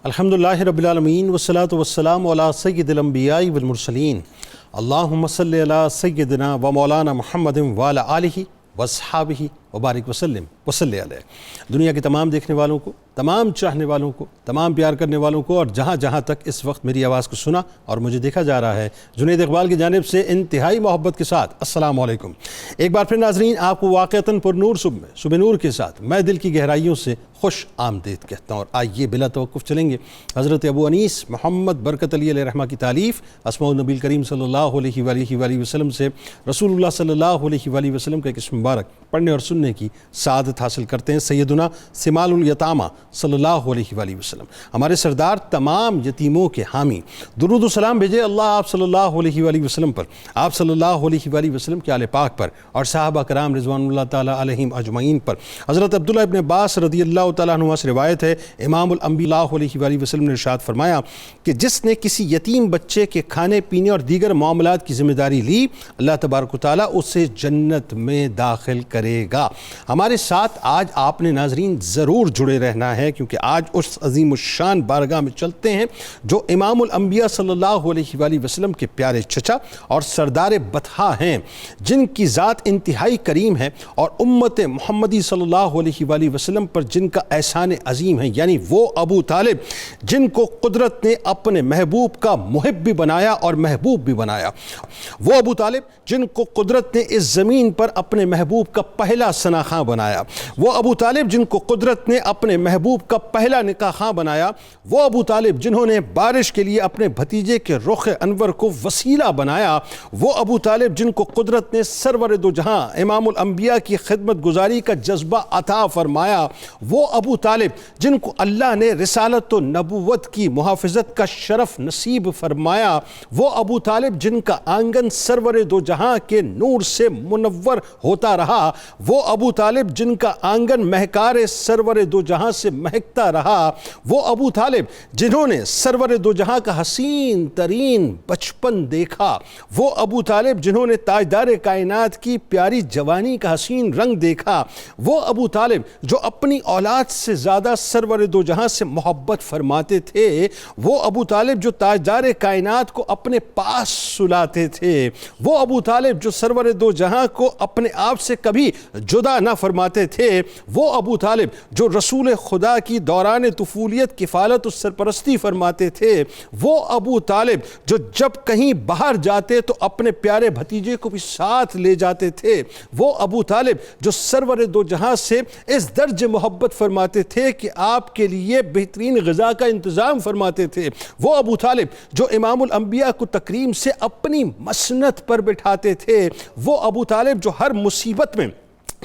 الحمدللہ رب العالمین والصلاة والسلام علی سید الانبیاء والمرسلین اللہم صلی علی سیدنا و مولانا محمد وعلی آلہ واصحابہ وبارک وسلم وصلی علیہ۔ دنیا کے تمام دیکھنے والوں کو، تمام چاہنے والوں کو، تمام پیار کرنے والوں کو اور جہاں جہاں تک اس وقت میری آواز کو سنا اور مجھے دیکھا جا رہا ہے، جنید اقبال کی جانب سے انتہائی محبت کے ساتھ السلام علیکم۔ ایک بار پھر ناظرین، آپ کو واقعتاً پر نور صبح نور کے ساتھ میں دل کی گہرائیوں سے خوش آمدید کہتا ہوں، اور آئیے بلا توقف چلیں گے حضرت ابو انیس محمد برکت علی علیہ رحمہ کی تالیف اسماء النبی کریم صلی اللہ علیہ وآلہ وسلم سے رسول اللہ صلی اللہ علیہ وآلہ وسلم کا ایک اسم مبارک پڑھنے اور سننے کی سعادت حاصل کرتے ہیں۔ سیدنا سمال الیتامہ صلی اللہ علیہ وآلہ وسلم، ہمارے سردار تمام یتیموں کے حامی، درود و سلام بھیجے اللہ آپ صلی اللہ علیہ وآلہ وسلم پر، آپ صلی اللہ علیہ وآلہ وسلم کے آل پاک پر اور صحابہ کرام رضوان اللہ تعالیٰ علیہم اجمعین پر۔ حضرت عبداللہ ابن عباس رضی اللہ تعالیٰ عنہ سے روایت ہے، امام الانبیاء علیہ وآلہ وسلم نے ارشاد فرمایا کہ جس نے کسی یتیم بچے کے کھانے پینے اور دیگر معاملات کی ذمہ داری لی، اللہ تبارک و تعالیٰ اسے جنت میں داخل کرے گا۔ ہمارے ساتھ آج آپ نے ناظرین ضرور جڑے رہنا ہے، کیونکہ آج اس عظیم الشان بارگاہ میں چلتے ہیں جو امام الانبیاء صلی اللہ علیہ وآلہ وسلم کے پیارے چچا اور سردار بطحا ہیں، جن کی ذات انتہائی کریم ہے اور امت محمدی صلی اللہ علیہ وآلہ وسلم پر جن کا احسان عظیم ہے، یعنی وہ ابو طالب جن کو قدرت نے اپنے محبوب کا محب بھی بنایا اور محبوب بھی بنایا، وہ ابو طالب جن کو قدرت نے اس زمین پر اپنے محبوب کا پہلا ثنا خواں بنایا، وہ ابو طالب جن کو قدرت نے اپنے محبوب کا پہلا نکاح خواں بنایا، وہ ابو طالب جنہوں نے بارش کے لیے اپنے بھتیجے کے رخ انور کو وسیلہ بنایا، وہ ابو طالب جن کو قدرت نے سرور دو جہاں امام الانبیاء کی خدمت گزاری کا جذبہ عطا فرمایا، وہ ابو طالب جن کو اللہ نے رسالت و نبوت کی محافظت کا شرف نصیب فرمایا، وہ ابو طالب جن کا آنگن سرور دو جہاں کے نور سے منور ہوتا رہا، وہ ابو طالب جن کا آنگن مہکار سرور دو جہاں سے مہکتا رہا، وہ ابو طالب جنہوں نے سرور دو جہاں کا حسین ترین بچپن دیکھا، وہ ابو طالب جنہوں نے تاجدار کائنات کی پیاری جوانی کا حسین رنگ دیکھا، وہ ابو طالب جو اپنی اولاد سے زیادہ سرور دو جہاں سے محبت فرماتے تھے، وہ ابو طالب جو تاجدار کائنات کو اپنے پاس سلاتے تھے، وہ ابو طالب جو سرور دو جہاں کو اپنے آپ سے کبھی جدا نہ فرماتے تھے، وہ ابو طالب جو رسول خدا کی دوران طفولیت کفالت و سرپرستی فرماتے تھے، وہ ابو طالب جو جب کہیں باہر جاتے تو اپنے پیارے بھتیجے کو بھی ساتھ لے جاتے تھے، وہ ابو طالب جو سرور دو جہاں سے اس درجے محبت فرماتے تھے کہ آپ کے لیے بہترین غذا کا انتظام فرماتے تھے، وہ ابو طالب جو امام الانبیاء کو تکریم سے اپنی مسند پر بٹھاتے تھے، وہ ابو طالب جو ہر مصیبت میں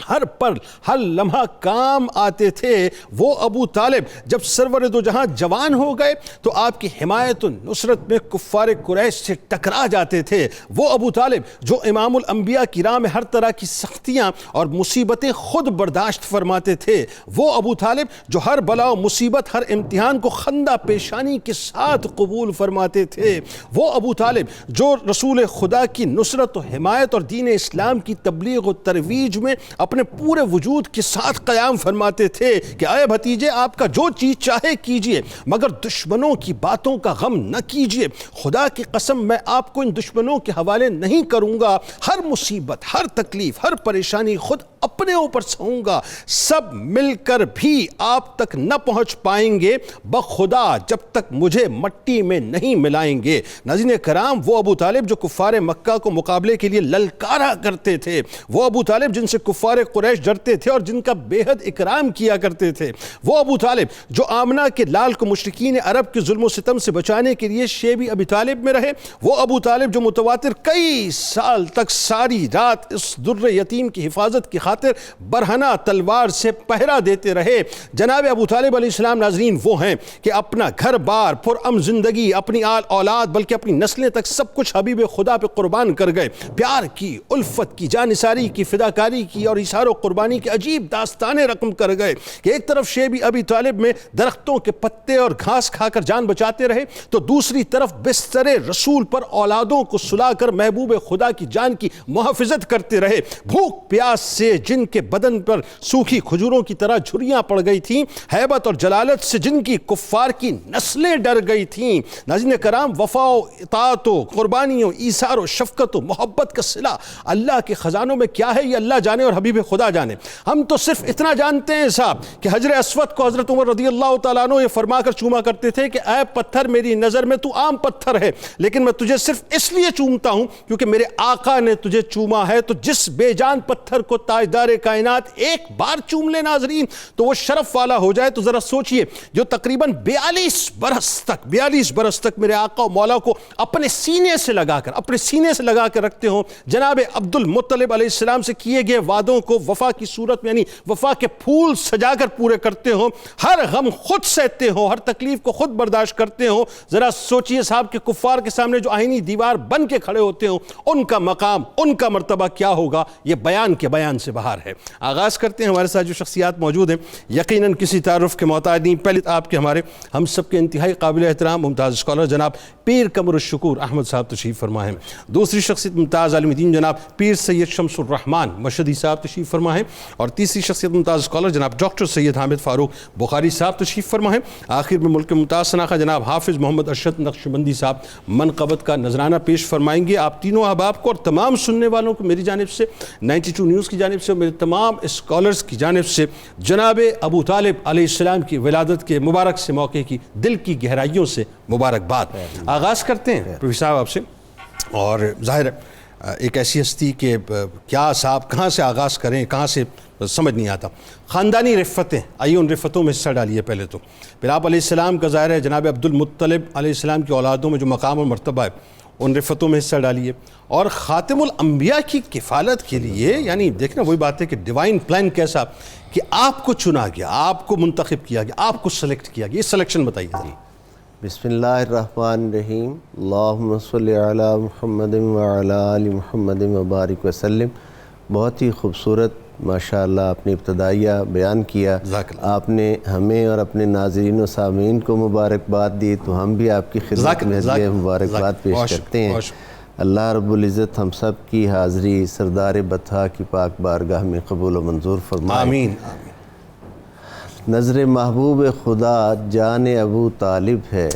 ہر پل ہر لمحہ کام آتے تھے، وہ ابو طالب جب سرور دو جہاں جوان ہو گئے تو آپ کی حمایت و نصرت میں کفار قریش سے ٹکرا جاتے تھے، وہ ابو طالب جو امام الانبیاء کی راہ میں ہر طرح کی سختیاں اور مصیبتیں خود برداشت فرماتے تھے، وہ ابو طالب جو ہر بلا و مصیبت ہر امتحان کو خندہ پیشانی کے ساتھ قبول فرماتے تھے، وہ ابو طالب جو رسول خدا کی نصرت و حمایت اور دین اسلام کی تبلیغ و ترویج میں اپنے پورے وجود کے ساتھ قیام فرماتے تھے کہ اے بھتیجے آپ کا جو چیز چاہے کیجئے، مگر دشمنوں کی باتوں کا غم نہ کیجئے، خدا کی قسم میں آپ کو ان دشمنوں کے حوالے نہیں کروں گا، ہر مصیبت ہر تکلیف ہر پریشانی خود اپنے اوپر سہوں گا، سب مل کر بھی آپ تک نہ پہنچ پائیں گے بخدا جب تک مجھے مٹی میں نہیں ملائیں گے۔ ناظرین کرام، وہ ابو طالب جو کفار مکہ کو مقابلے کے لیے للکارا کرتے تھے، وہ ابو طالب جن سے کفار قریش ڈرتے تھے اور جن کا بے حد اکرام کیا کرتے تھے، وہ ابو طالب جو آمنہ کے لال کو مشرکین عرب کے ظلم و ستم سے بچانے کے لیے شیبی ابی طالب میں رہے، وہ ابو طالب جو متواتر کئی سال تک ساری رات اس در یتیم کی حفاظت کی خاطر برہنہ تلوار سے پہرا دیتے رہے۔ جناب ابو طالب علیہ السلام ناظرین وہ ہیں کہ اپنا گھر بار پرام زندگی، اپنی آل اولاد بلکہ اپنی نسلیں تک سب کچھ حبیب خدا پہ قربان کر گئے، پیار کی، الفت کی، جانثاری کی، فداکاری کی اور ایثار و قربانی کی عجیب داستانیں رقم کر گئے کہ ایک طرف شیب ابی طالب میں درختوں کے پتے اور گھاس کھا کر جان بچاتے رہے تو دوسری طرف بستر رسول پر اولادوں کو سلا کر محبوب خدا کی جان کی محافظت کرتے رہے. بھوک پیاس سے جن کے بدن پر سوکھی کھجوروں کی طرح جھریاں پڑ گئی تھیں، ہیبت اور جلالت سے جن کی کفار کی نسلیں ڈر گئی تھیں. ناظرین کرام، وفا و اطاعت و قربانیوں، ایثار و شفقت و محبت کا صلہ اللہ کے خزانوں میں کیا ہے یہ اللہ جانے اور حبیب خدا جانے. ہم تو صرف اتنا جانتے ہیں صاحب کہ حجر اسود کو حضرت عمر رضی اللہ تعالیٰ عنہ یہ فرما کر چوما کرتے تھے کہ اے پتھر، میری نظر میں تو عام پتھر ہے، لیکن میں تجھے صرف اس لیے چومتا ہوں کیونکہ میرے آقا نے تجھے چوما ہے. تو جس بے جان پتھر کو تاجدار کائنات ایک بار چوم لے ناظرین تو وہ شرف والا ہو جائے. تو ذرا سوچئے، جو تقریباً 42 برس تک میرے آقا و مولا کو اپنے سینے سے لگا کر رکھتے ہوں، جناب عبد المطلب علیہ السلام سے کیے گئے وعدوں کو وفا کی صورت میں یعنی وفا کے پھول سجا کر پورے کرتے ہوں، ہر غم خود سہتے ہوں، ہر تکلیف کو خود برداشت کرتے ہوں. ذرا سوچئے صاحب کہ کفار کے سامنے جو آئینی دیوار بن کے کھڑے ہوتے ہوں، ان کا مقام، ان کا مرتبہ کیا ہوگا، یہ بیان کے بیان سے باہر ہے. آغاز کرتے ہیں. ہمارے ساتھ جو شخصیات موجود ہیں یقیناً کسی تعارف کے محتاج نہیں. پہلے آپ کے ہمارے ہم سب کے انتہائی قابل احترام ممتاز اسکالر جناب پیر قمر الشکور احمد صاحب تشریف فرما ہیں. دوسری شخصیت ممتاز عالم دین جناب پیر سید شمس الرحمان مشہدی صاحب تشریف فرما ہیں. اور تیسری شخصیت ممتاز اسکالر جناب ڈاکٹر سید حامد فاروق بخاری صاحب تشریف فرما ہیں. آخر میں ملک ممتاز شناخہ جناب حافظ محمد ارشد نقشبندی صاحب منقبت کا نذرانہ پیش فرمائیں گے. آپ تینوں احباب کو اور تمام سننے والوں کو میری جانب سے، 92 نیوز کی جانب سے اور میرے تمام اسکالرز کی جانب سے جناب ابو طالب علیہ السلام کی ولادت کے مبارک سے موقع کی دل کی گہرائیوں سے مبارکباد. آغاز کرتے ہیں پروفیسر صاحب آپ سے. اور ظاہر ہے ایک ایسی ہستی کہ کیا صاحب کہاں سے آغاز کریں، کہاں سے سمجھ نہیں آتا. خاندانی رفتیں، آئیے ان رفتوں میں حصہ ڈالیے. پہلے تو پھر آپ علیہ السلام کا ظاہر ہے جناب عبد المطلب علیہ السلام کی اولادوں میں جو مقام اور مرتبہ ہے ان رفتوں میں حصہ ڈالیے. اور خاتم الانبیاء کی کفالت کے لیے یعنی دیکھنا وہی بات ہے کہ ڈیوائن پلان کیسا کہ آپ کو چنا گیا، آپ کو منتخب کیا گیا، آپ کو سلیکٹ کیا گیا، یہ سلیکشن بتائیے ذرا. بسم اللہ الرحمن الرحیم. اللہم صلی علی محمد وعلی آل محمد وبارک وسلم. بہت ہی خوبصورت ماشاءاللہ آپ نے ابتدائیہ بیان کیا. آپ نے ہمیں اور اپنے ناظرین و سامعین کو مبارکباد دی تو ہم بھی آپ کی خدمت میں ہدیہ مبارکباد پیش کرتے ہیں. اللہ رب العزت ہم سب کی حاضری سردار بطحا کی پاک بارگاہ میں قبول و منظور فرمائے. آمین. نظر محبوب خدا جان ابو طالب ہے،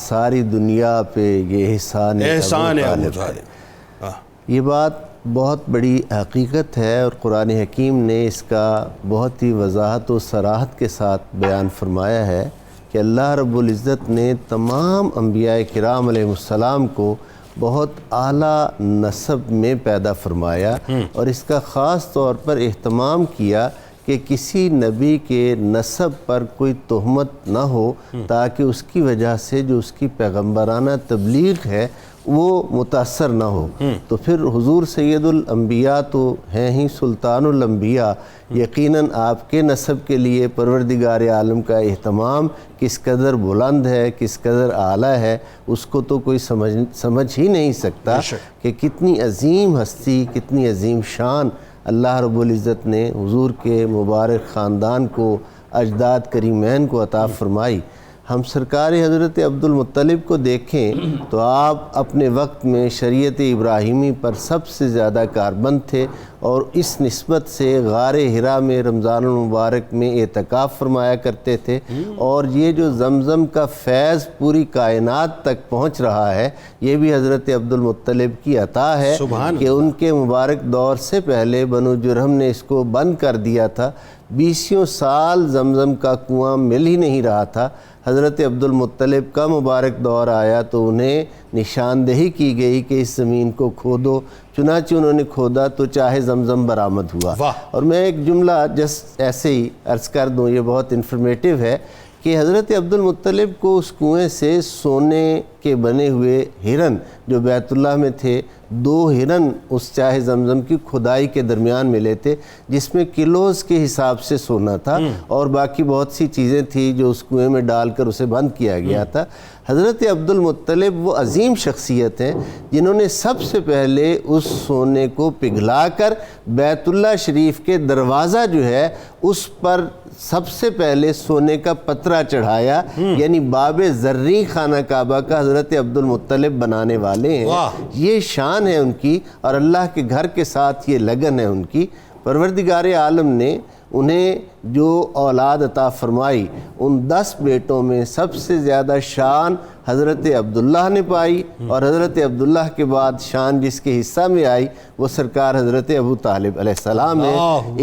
ساری دنیا پہ یہ احسان ابو طالب ہے. یہ بات بہت بڑی حقیقت ہے اور قرآن حکیم نے اس کا بہت ہی وضاحت و صراحت کے ساتھ بیان فرمایا ہے کہ اللہ رب العزت نے تمام انبیاء کرام علیہ السلام کو بہت اعلیٰ نسب میں پیدا فرمایا اور اس کا خاص طور پر اہتمام کیا کہ کسی نبی کے نسب پر کوئی تہمت نہ ہو تاکہ اس کی وجہ سے جو اس کی پیغمبرانہ تبلیغ ہے وہ متاثر نہ ہو. تو پھر حضور سید الانبیاء تو ہیں ہی سلطان الانبیاء. یقیناً آپ کے نسب کے لیے پروردگار عالم کا اہتمام کس قدر بلند ہے، کس قدر اعلیٰ ہے، اس کو تو کوئی سمجھ ہی نہیں سکتا کہ کتنی عظیم ہستی، کتنی عظیم شان اللہ رب العزت نے حضور کے مبارک خاندان کو، اجداد کریمین کو عطا فرمائی. ہم سرکار حضرت عبد المطلب کو دیکھیں تو آپ اپنے وقت میں شریعت ابراہیمی پر سب سے زیادہ کاربند تھے اور اس نسبت سے غار حرا میں رمضان المبارک میں اعتکاف فرمایا کرتے تھے. اور یہ جو زمزم کا فیض پوری کائنات تک پہنچ رہا ہے یہ بھی حضرت عبد المطلب کی عطا ہے کہ ان کے مبارک دور سے پہلے بنو جرہم نے اس کو بند کر دیا تھا. 20 سال زمزم کا کنواں مل ہی نہیں رہا تھا. حضرت عبد المطلب کا مبارک دور آیا تو انہیں نشاندہی کی گئی کہ اس زمین کو کھودو. چنانچہ انہوں نے کھودا تو چاہے زمزم برآمد ہوا. اور میں ایک جملہ جسٹ ایسے ہی عرض کر دوں، یہ بہت انفارمیٹیو ہے کہ حضرت عبد المطلب کو اس کنویں سے سونے کے بنے ہوئے ہرن جو بیت اللہ میں تھے، 2 ہرن اس چاہ زمزم کی کھدائی کے درمیان ملے تھے، جس میں کلوز کے حساب سے سونا تھا، اور باقی بہت سی چیزیں تھیں جو اس کنویں میں ڈال کر اسے بند کیا گیا تھا۔ حضرت عبد المطلب وہ عظیم شخصیت ہیں جنہوں نے سب سے پہلے اس سونے کو پگھلا کر بیت اللہ شریف کے دروازہ جو ہے اس پر سب سے پہلے سونے کا پترہ چڑھایا، یعنی باب زرعی خانہ کعبہ کا حضرت عبد المطلب بنانے والے ہیں۔ یہ شان ہے ان کی، اور اللہ کے گھر کے ساتھ یہ لگن ہے ان کی۔ پروردگار عالم نے انہیں جو اولاد عطا فرمائی، ان 10 بیٹوں میں سب سے زیادہ شان حضرت عبداللہ نے پائی، اور حضرت عبداللہ کے بعد شان جس کے حصہ میں آئی وہ سرکار حضرت ابو طالب علیہ السلام ہے۔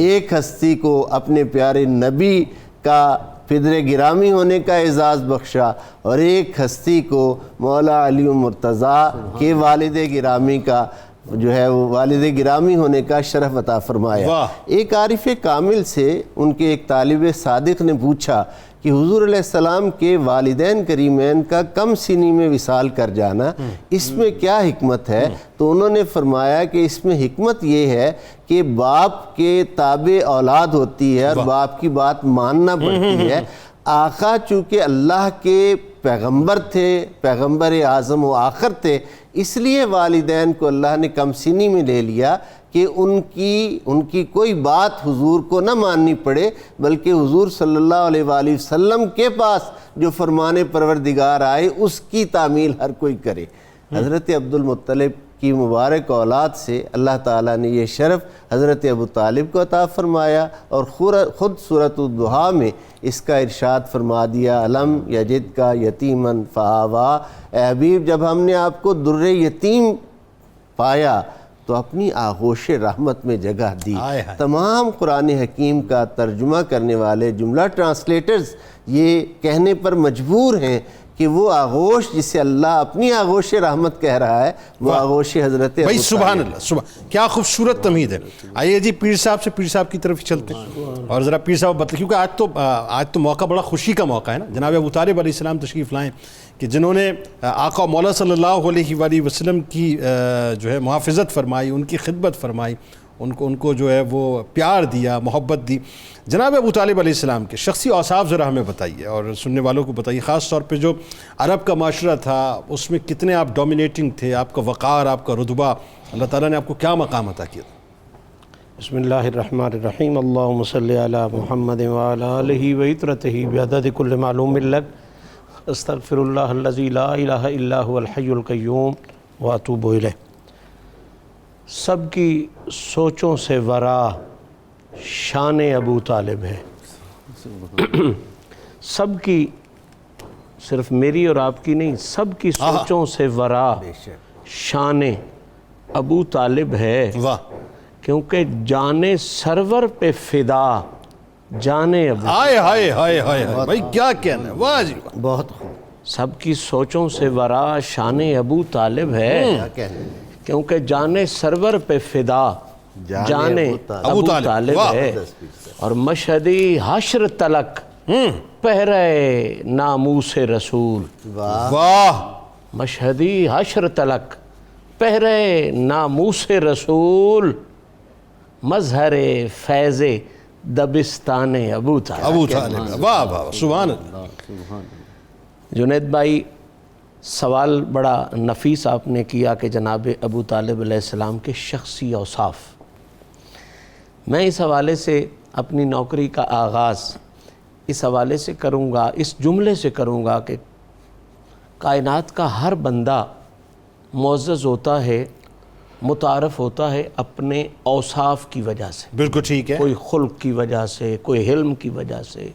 ایک ہستی کو اپنے پیارے نبی کا پدر گرامی ہونے کا اعزاز بخشا، اور ایک ہستی کو مولا علی مرتضیٰ کے والد گرامی کا جو ہے وہ والد گرامی ہونے کا شرف عطا فرمایا۔ ایک عارف کامل سے ان کے ایک طالب صادق نے پوچھا کہ حضور علیہ السلام کے والدین کریمین کا کم سنی میں وصال کر جانا، اس میں کیا حکمت ہے؟ تو انہوں نے فرمایا کہ اس میں حکمت یہ ہے کہ باپ کے تابع اولاد ہوتی ہے اور باپ کی بات ماننا پڑتی ہے۔ آقا چونکہ اللہ کے پیغمبر تھے، پیغمبر اعظم و آخر تھے، اس لیے والدین کو اللہ نے کم سنی میں لے لیا کہ ان کی کوئی بات حضور کو نہ ماننی پڑے، بلکہ حضور صلی اللہ علیہ وآلہ وسلم کے پاس جو فرمان پروردگار آئے اس کی تعمیل ہر کوئی کرے۔ حضرت عبد المطلب کی مبارک اولاد سے اللہ تعالیٰ نے یہ شرف حضرت ابو طالب کو عطا فرمایا، اور خود سورۃ الضحیٰ میں اس کا ارشاد فرما دیا، علم یجد کا یتیمن فآوا، اے حبیب جب ہم نے آپ کو در یتیم پایا تو اپنی آغوش رحمت میں جگہ دی۔ تمام قرآن حکیم کا ترجمہ کرنے والے جملہ ٹرانسلیٹرز یہ کہنے پر مجبور ہیں کہ وہ آغوش جسے اللہ اپنی آغوش رحمت کہہ رہا ہے وہ آغوش حضرت بھائی سبحان اللہ، کیا خوبصورت تمہید ہے۔ آئیے جی پیر صاحب کی طرف چلتے ہیں، اور ذرا پیر صاحب بتائیں، کیونکہ آج تو موقع بڑا خوشی کا موقع ہے نا، جناب ابو طالب علیہ السلام تشریف لائیں کہ جنہوں نے آقا مولا صلی اللہ علیہ وآلہ وسلم کی جو ہے محافظت فرمائی، ان کی خدمت فرمائی، ان کو جو ہے وہ پیار دیا، محبت دی۔ جناب ابو طالب علیہ السلام کے شخصی اوصاف ذرا ہمیں بتائیے، اور سننے والوں کو بتائیے، خاص طور پہ جو عرب کا معاشرہ تھا اس میں کتنے آپ ڈومینیٹنگ تھے، آپ کا وقار، آپ کا رتبہ، اللہ تعالیٰ نے آپ کو کیا مقام عطا کیا؟ بسم اللہ الرحمن الرحیم، اللہم صلی علی محمد وعلی آلہ وعطرتہ بعدد کل معلوم لک، استغفر اللہ الذی لا الہ الا هو الحی القیوم واتوب الیہ۔ سب کی سوچوں سے ورا شان ابو طالب ہے، سب کی، صرف میری اور آپ کی نہیں، سب کی سوچوں سے ورا شان ابو طالب ہے، کیونکہ جان سرور پہ فدا جان ابو، ہائے ہائے ہائے ہائے بھائی کیا کہنا ہے، واہ جی بہت خوب۔ سب کی سوچوں سے ورا شان ابو طالب ہے، کیونکہ جان سرور پہ فدا جان ابو طالب ہے، اور مشہدی حشر تلک پہرے ناموس رسول، واہ، مشہدی حشر تلک پہرے ناموس رسول، مظہر فیض دبستان ابو طالب، واہ واہ سبحان اللہ۔ جنید بھائی سوال بڑا نفیس آپ نے کیا کہ جناب ابو طالب علیہ السلام کے شخصی اوصاف، میں اس حوالے سے اپنی نوکری کا آغاز اس حوالے سے کروں گا، اس جملے سے کروں گا کہ کائنات کا ہر بندہ معزز ہوتا ہے، متعارف ہوتا ہے اپنے اوصاف کی وجہ سے، بالکل ٹھیک ہے، کوئی خلق کی وجہ سے، کوئی حلم کی وجہ سے،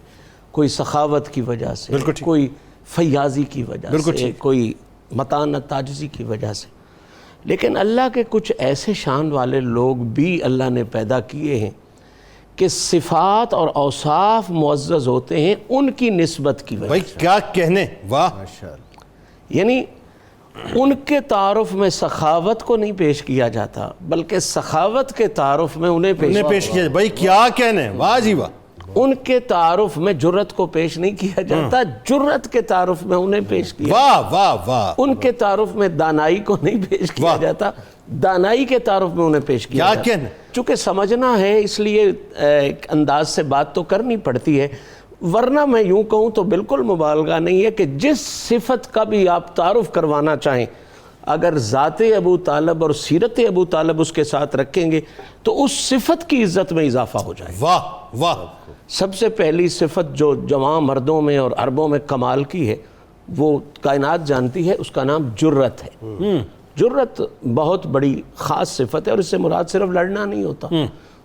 کوئی سخاوت کی وجہ سے، کوئی فیاضی کی وجہ سے، کوئی متانت عاجزی کی وجہ سے، لیکن اللہ کے کچھ ایسے شان والے لوگ بھی اللہ نے پیدا کیے ہیں کہ صفات اور اوصاف معزز ہوتے ہیں ان کی نسبت کی وجہ سے۔ بھائی کیا کہنے، واہ، یعنی ان کے تعارف میں سخاوت کو نہیں پیش کیا جاتا، بلکہ سخاوت کے تعارف میں انہیں پیش کیا۔ بھائی کیا کہنے، واہ جی واہ، ان کے تعارف میں جرت کو پیش نہیں کیا جاتا، جرت کے تعارف میں انہیں پیش کیا، واہ واہ واہ، ان کے تعارف میں دانائی کو نہیں پیش کیا جاتا، دانائی کے تعارف میں انہیں پیش کیا جاتا۔ چونکہ سمجھنا ہے اس لیے ایک انداز سے بات تو کرنی پڑتی ہے، ورنہ میں یوں کہوں تو بالکل مبالغہ نہیں ہے کہ جس صفت کا بھی آپ تعارف کروانا چاہیں، اگر ذات ابو طالب اور سیرت ابو طالب اس کے ساتھ رکھیں گے تو اس صفت کی عزت میں اضافہ ہو جائے۔ واہ واہ، سب سے پہلی صفت جو جوان مردوں میں اور عربوں میں کمال کی ہے، وہ کائنات جانتی ہے، اس کا نام جرت ہے۔ جرت بہت بڑی خاص صفت ہے، اور اس سے مراد صرف لڑنا نہیں ہوتا،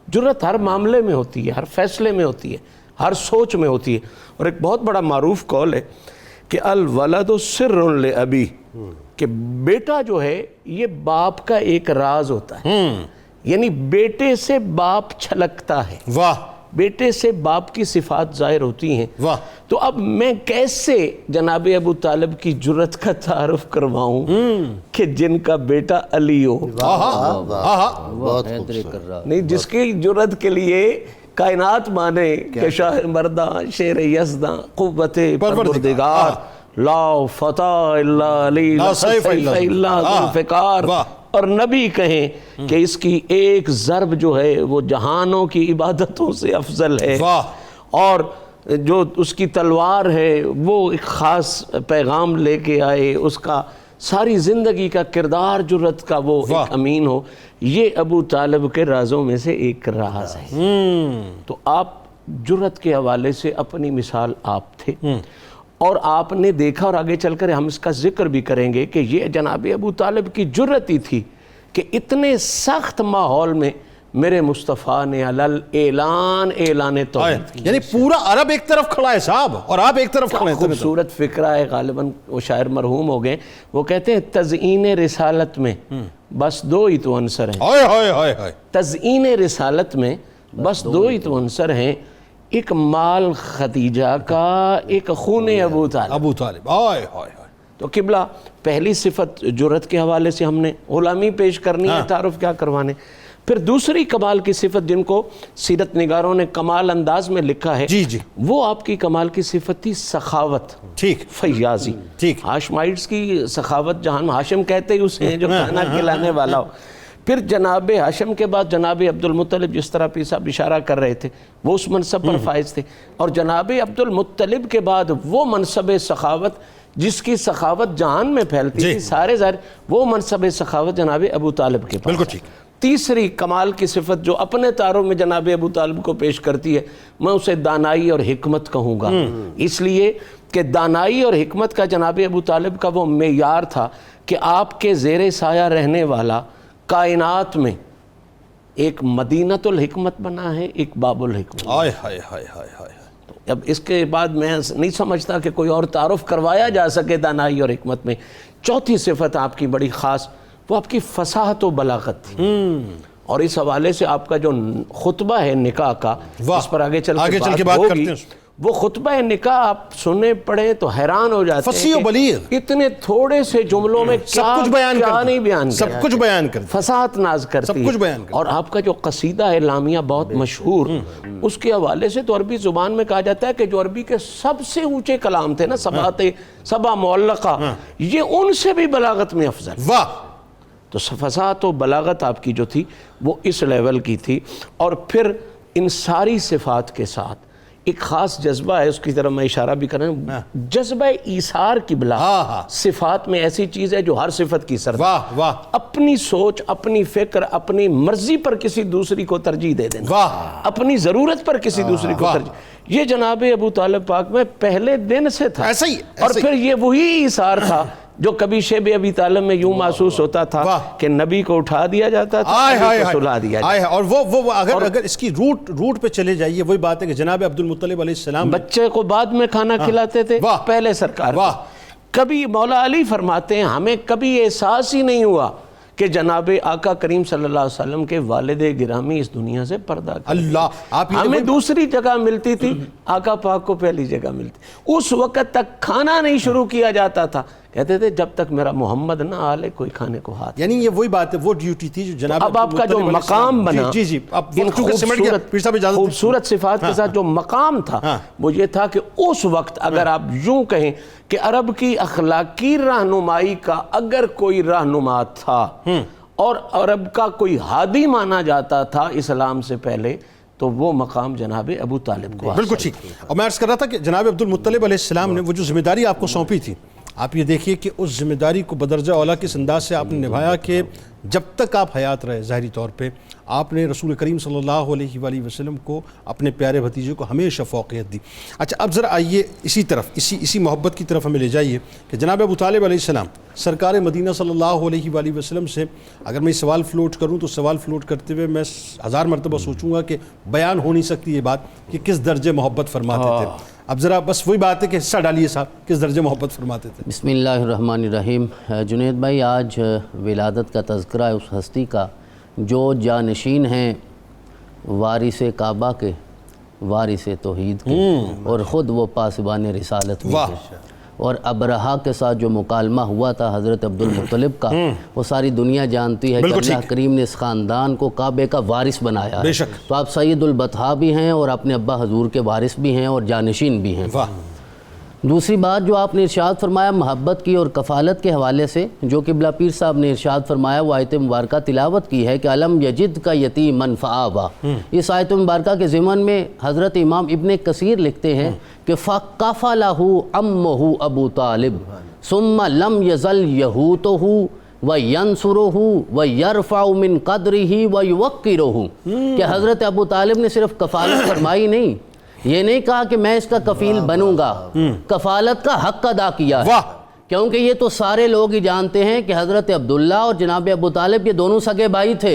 جرت ہر معاملے میں ہوتی ہے، ہر فیصلے میں ہوتی ہے، ہر سوچ میں ہوتی ہے۔ اور ایک بہت بڑا معروف قول ہے کہ الولد سر لابی، کہ بیٹا جو ہے یہ باپ کا ایک راز ہوتا ہے، یعنی بیٹے سے باپ چھلکتا ہے، واہ، بیٹے سے باپ کی صفات ظاہر ہوتی ہیں۔ واہ، تو اب میں کیسے جناب ابو طالب کی جرت کا تعارف کرواؤں کہ جن کا بیٹا علی ہو، نہیں جس کی جرت کے لیے کائنات مانے کہ شاہ مرداں، شیر یزداں، قوت پروردگار، لا فتح الا علی، لا سیف الا ذوالفقار، اور نبی کہیں کہ اس کی ایک ضرب جو ہے وہ جہانوں کی عبادتوں سے افضل ہے، اور جو اس کی تلوار ہے وہ ایک خاص پیغام لے کے آئے، اس کا ساری زندگی کا کردار جرت کا وہ ایک امین ہو۔ یہ ابو طالب کے رازوں میں سے ایک راز ہے۔ تو آپ جرت کے حوالے سے اپنی مثال آپ تھے، اور آپ نے دیکھا، اور آگے چل کر ہم اس کا ذکر بھی کریں گے کہ یہ جناب ابو طالب کی جرت ہی تھی کہ اتنے سخت ماحول میں میرے مصطفیٰ نے اعلان توحید کی، یعنی پورا عرب ایک طرف کھڑا ہے صاحب اور آپ ایک طرف کھڑے ہیں۔ خوبصورت فکرہ ہے، غالباً وہ شاعر مرحوم ہو گئے، وہ کہتے ہیں تزئین رسالت میں بس دو ہی تو عنصر ہیں، تزئین رسالت میں بس دو ہی تو عنصر ہیں، ایک مال خدیجہ کا، ایک خون ابو طالب۔ تو قبلہ پہلی صفت جرت کے حوالے سے ہم نے غلامی پیش کرنی ہے، تعارف کیا کروانے۔ پھر دوسری کمال کی صفت جن کو سیرت نگاروں نے کمال انداز میں لکھا ہے، وہ آپ کی کمال کی صفت تھی سخاوت، فیاضی۔ ہاشمائٹس کی سخاوت، جہاں ہاشم کہتے ہی اسے ہیں جو کھانا کھلانے والا ہو۔ پھر جناب ہاشم کے بعد جناب عبد المطلب، جس طرح پیر صاحب اشارہ کر رہے تھے، وہ اس منصب پر فائز تھے، اور جناب عبد المطلب کے بعد وہ منصب سخاوت جس کی سخاوت جہان میں پھیلتی تھی، سارے ظاہر، وہ منصب سخاوت جناب ابو طالب کے پاس۔ بالکل ٹھیک۔ تیسری کمال کی صفت جو اپنے تعارف میں جناب ابو طالب کو پیش کرتی ہے، میں اسے دانائی اور حکمت کہوں گا، اس لیے کہ دانائی اور حکمت کا جناب ابو طالب کا وہ معیار تھا کہ آپ کے زیر سایہ رہنے والا کائنات میں ایک مدینۃ الحکمت بنا ہے، ایک باب الحکمت۔ اب اس کے بعد میں نہیں سمجھتا کہ کوئی اور تعارف کروایا جا سکے دانائی اور حکمت میں۔ چوتھی صفت آپ کی بڑی خاص، وہ آپ کی فصاحت و بلاغت تھی، اور اس حوالے سے آپ کا جو خطبہ ہے نکاح کا، اس پر آگے چل کے بات ہوگی، وہ خطبہ نکاح آپ سننے پڑے تو حیران ہو جاتے ہیں کہ اتنے تھوڑے سے جملوں میں کیا نہیں بیان سب کچھ بیان کرتے، فصاحت ناز کرتی ہے۔ اور آپ کا جو قصیدہ ہے لامیہ بہت مشہور، اس کے حوالے سے تو عربی زبان میں کہا جاتا ہے کہ جو عربی کے سب سے اونچے کلام تھے نا، سبع معلقہ، یہ ان سے بھی بلاغت میں افضل۔ واہ! تو فصاحت و بلاغت آپ کی جو تھی وہ اس لیول کی تھی۔ اور پھر ان ساری صفات کے ساتھ ایک خاص جذبہ ہے، اس کی طرف میں اشارہ بھی کر رہا ہوں، جذبہ ایثار کی بلا۔ صفات میں ایسی چیز ہے جو ہر صفت کی سردار، اپنی سوچ، اپنی فکر، اپنی مرضی پر کسی دوسری کو ترجیح دے دینا، اپنی ضرورت پر کسی دوسری کو ترجیح، یہ جناب ابو طالب پاک میں پہلے دن سے تھا۔ اور پھر یہ وہی ایثار تھا جو کبھی شیب ابی طالب میں یوں محسوس ہوتا تھا کہ نبی کو اٹھا دیا جاتا تھا، نبی کو سلا دیا جاتا تھا۔ اور وہ اگر اس کی روٹ پہ چلے جائیے، وہی بات ہے کہ جناب عبد المطلب علیہ السلام بچے کو بعد میں کھانا کھلاتے تھے، پہلے سرکار کو۔ کبھی مولا علی فرماتے ہیں ہمیں کبھی احساس ہی نہیں ہوا کہ جناب آقا کریم صلی اللہ علیہ وسلم کے والد گرامی اس دنیا سے پردہ کر، ہمیں دوسری جگہ ملتی تھی، آقا پاک کو پہلی جگہ ملتی۔ اس وقت تک کھانا نہیں شروع کیا جاتا تھا کہتے تھے جب تک میرا محمد نہ آ لے کوئی کھانے کو ہاتھ. یعنی یہ وہی بات ہے, وہ ڈیوٹی تھی جو جناب اب آپ کا جو مقام بنا, جی جی اب خوبصورت صفات کے ساتھ جو مقام تھا وہ یہ تھا کہ اس وقت اگر آپ یوں کہیں کہ عرب کی اخلاقی رہنمائی کا اگر کوئی رہنما تھا اور عرب کا کوئی ہادی مانا جاتا تھا اسلام سے پہلے, تو وہ مقام جناب ابو طالب کو. بالکل ٹھیک. اور میں عرض کر رہا تھا کہ جناب عبد المطلب علیہ السلام نے وہ جو ذمہ داری آپ کو سونپی تھی, آپ یہ دیکھیے کہ اس ذمہ داری کو بدرجہ اولیٰ کس انداز سے آپ نے نبھایا کہ جب تک آپ حیات رہے ظاہری طور پہ آپ نے رسول کریم صلی اللہ علیہ وآلہ وسلم کو, اپنے پیارے بھتیجے کو ہمیشہ فوقیت دی. اچھا اب ذرا آئیے اسی طرف, اسی محبت کی طرف ہمیں لے جائیے کہ جناب ابو طالب علیہ السلام سرکار مدینہ صلی اللہ علیہ وآلہ وسلم سے اگر میں سوال فلوٹ کروں تو سوال فلوٹ کرتے ہوئے میں 1000 مرتبہ سوچوں گا کہ بیان ہو نہیں سکتی یہ بات کہ کس درجے محبت فرماتے تھے. اب ذرا بس وہی بات ہے کہ حصہ ڈالیے صاحب, کس درجے محبت فرماتے تھے. بسم اللہ الرحمن الرحیم. جنید بھائی, آج ولادت کا تذکرہ ہے اس ہستی کا جو جانشین ہیں وارث کعبہ کے, وارث توحید کے, اور خود وہ پاسبان رسالت بھی تھے. اور ابرہا کے ساتھ جو مکالمہ ہوا تھا حضرت عبد المطلب کا, وہ ساری دنیا جانتی ہے کہ اللہ کریم نے اس خاندان کو کعبے کا وارث بنایا ہے. تو آپ سید البطحاء بھی ہیں اور اپنے ابا حضور کے وارث بھی ہیں اور جانشین بھی ہیں. دوسری بات جو آپ نے ارشاد فرمایا محبت کی اور کفالت کے حوالے سے, جو قبلہ پیر صاحب نے ارشاد فرمایا وہ آیت مبارکہ تلاوت کی ہے کہ علم یجد کا یتیمن فآوا. اس آیت مبارکہ کے ضمن میں حضرت امام ابن کثیر لکھتے ہیں کہ فَقَفَلَهُ عَمُّهُ ابو طالب ثم لم يزل يهوته وَيَنْصُرُهُ وَيَرْفَعُ مِنْ قَدْرِهِ وَيُوَقِّرُهُ کہ حضرت ابو طالب نے صرف کفالت فرمائی نہیں, یہ نہیں کہا کہ میں اس کا کفیل بنوں گا, کفالت کا حق ادا کیا ہے. کیونکہ یہ تو سارے لوگ ہی جانتے ہیں کہ حضرت عبداللہ اور جناب ابو طالب یہ دونوں سگے بھائی تھے,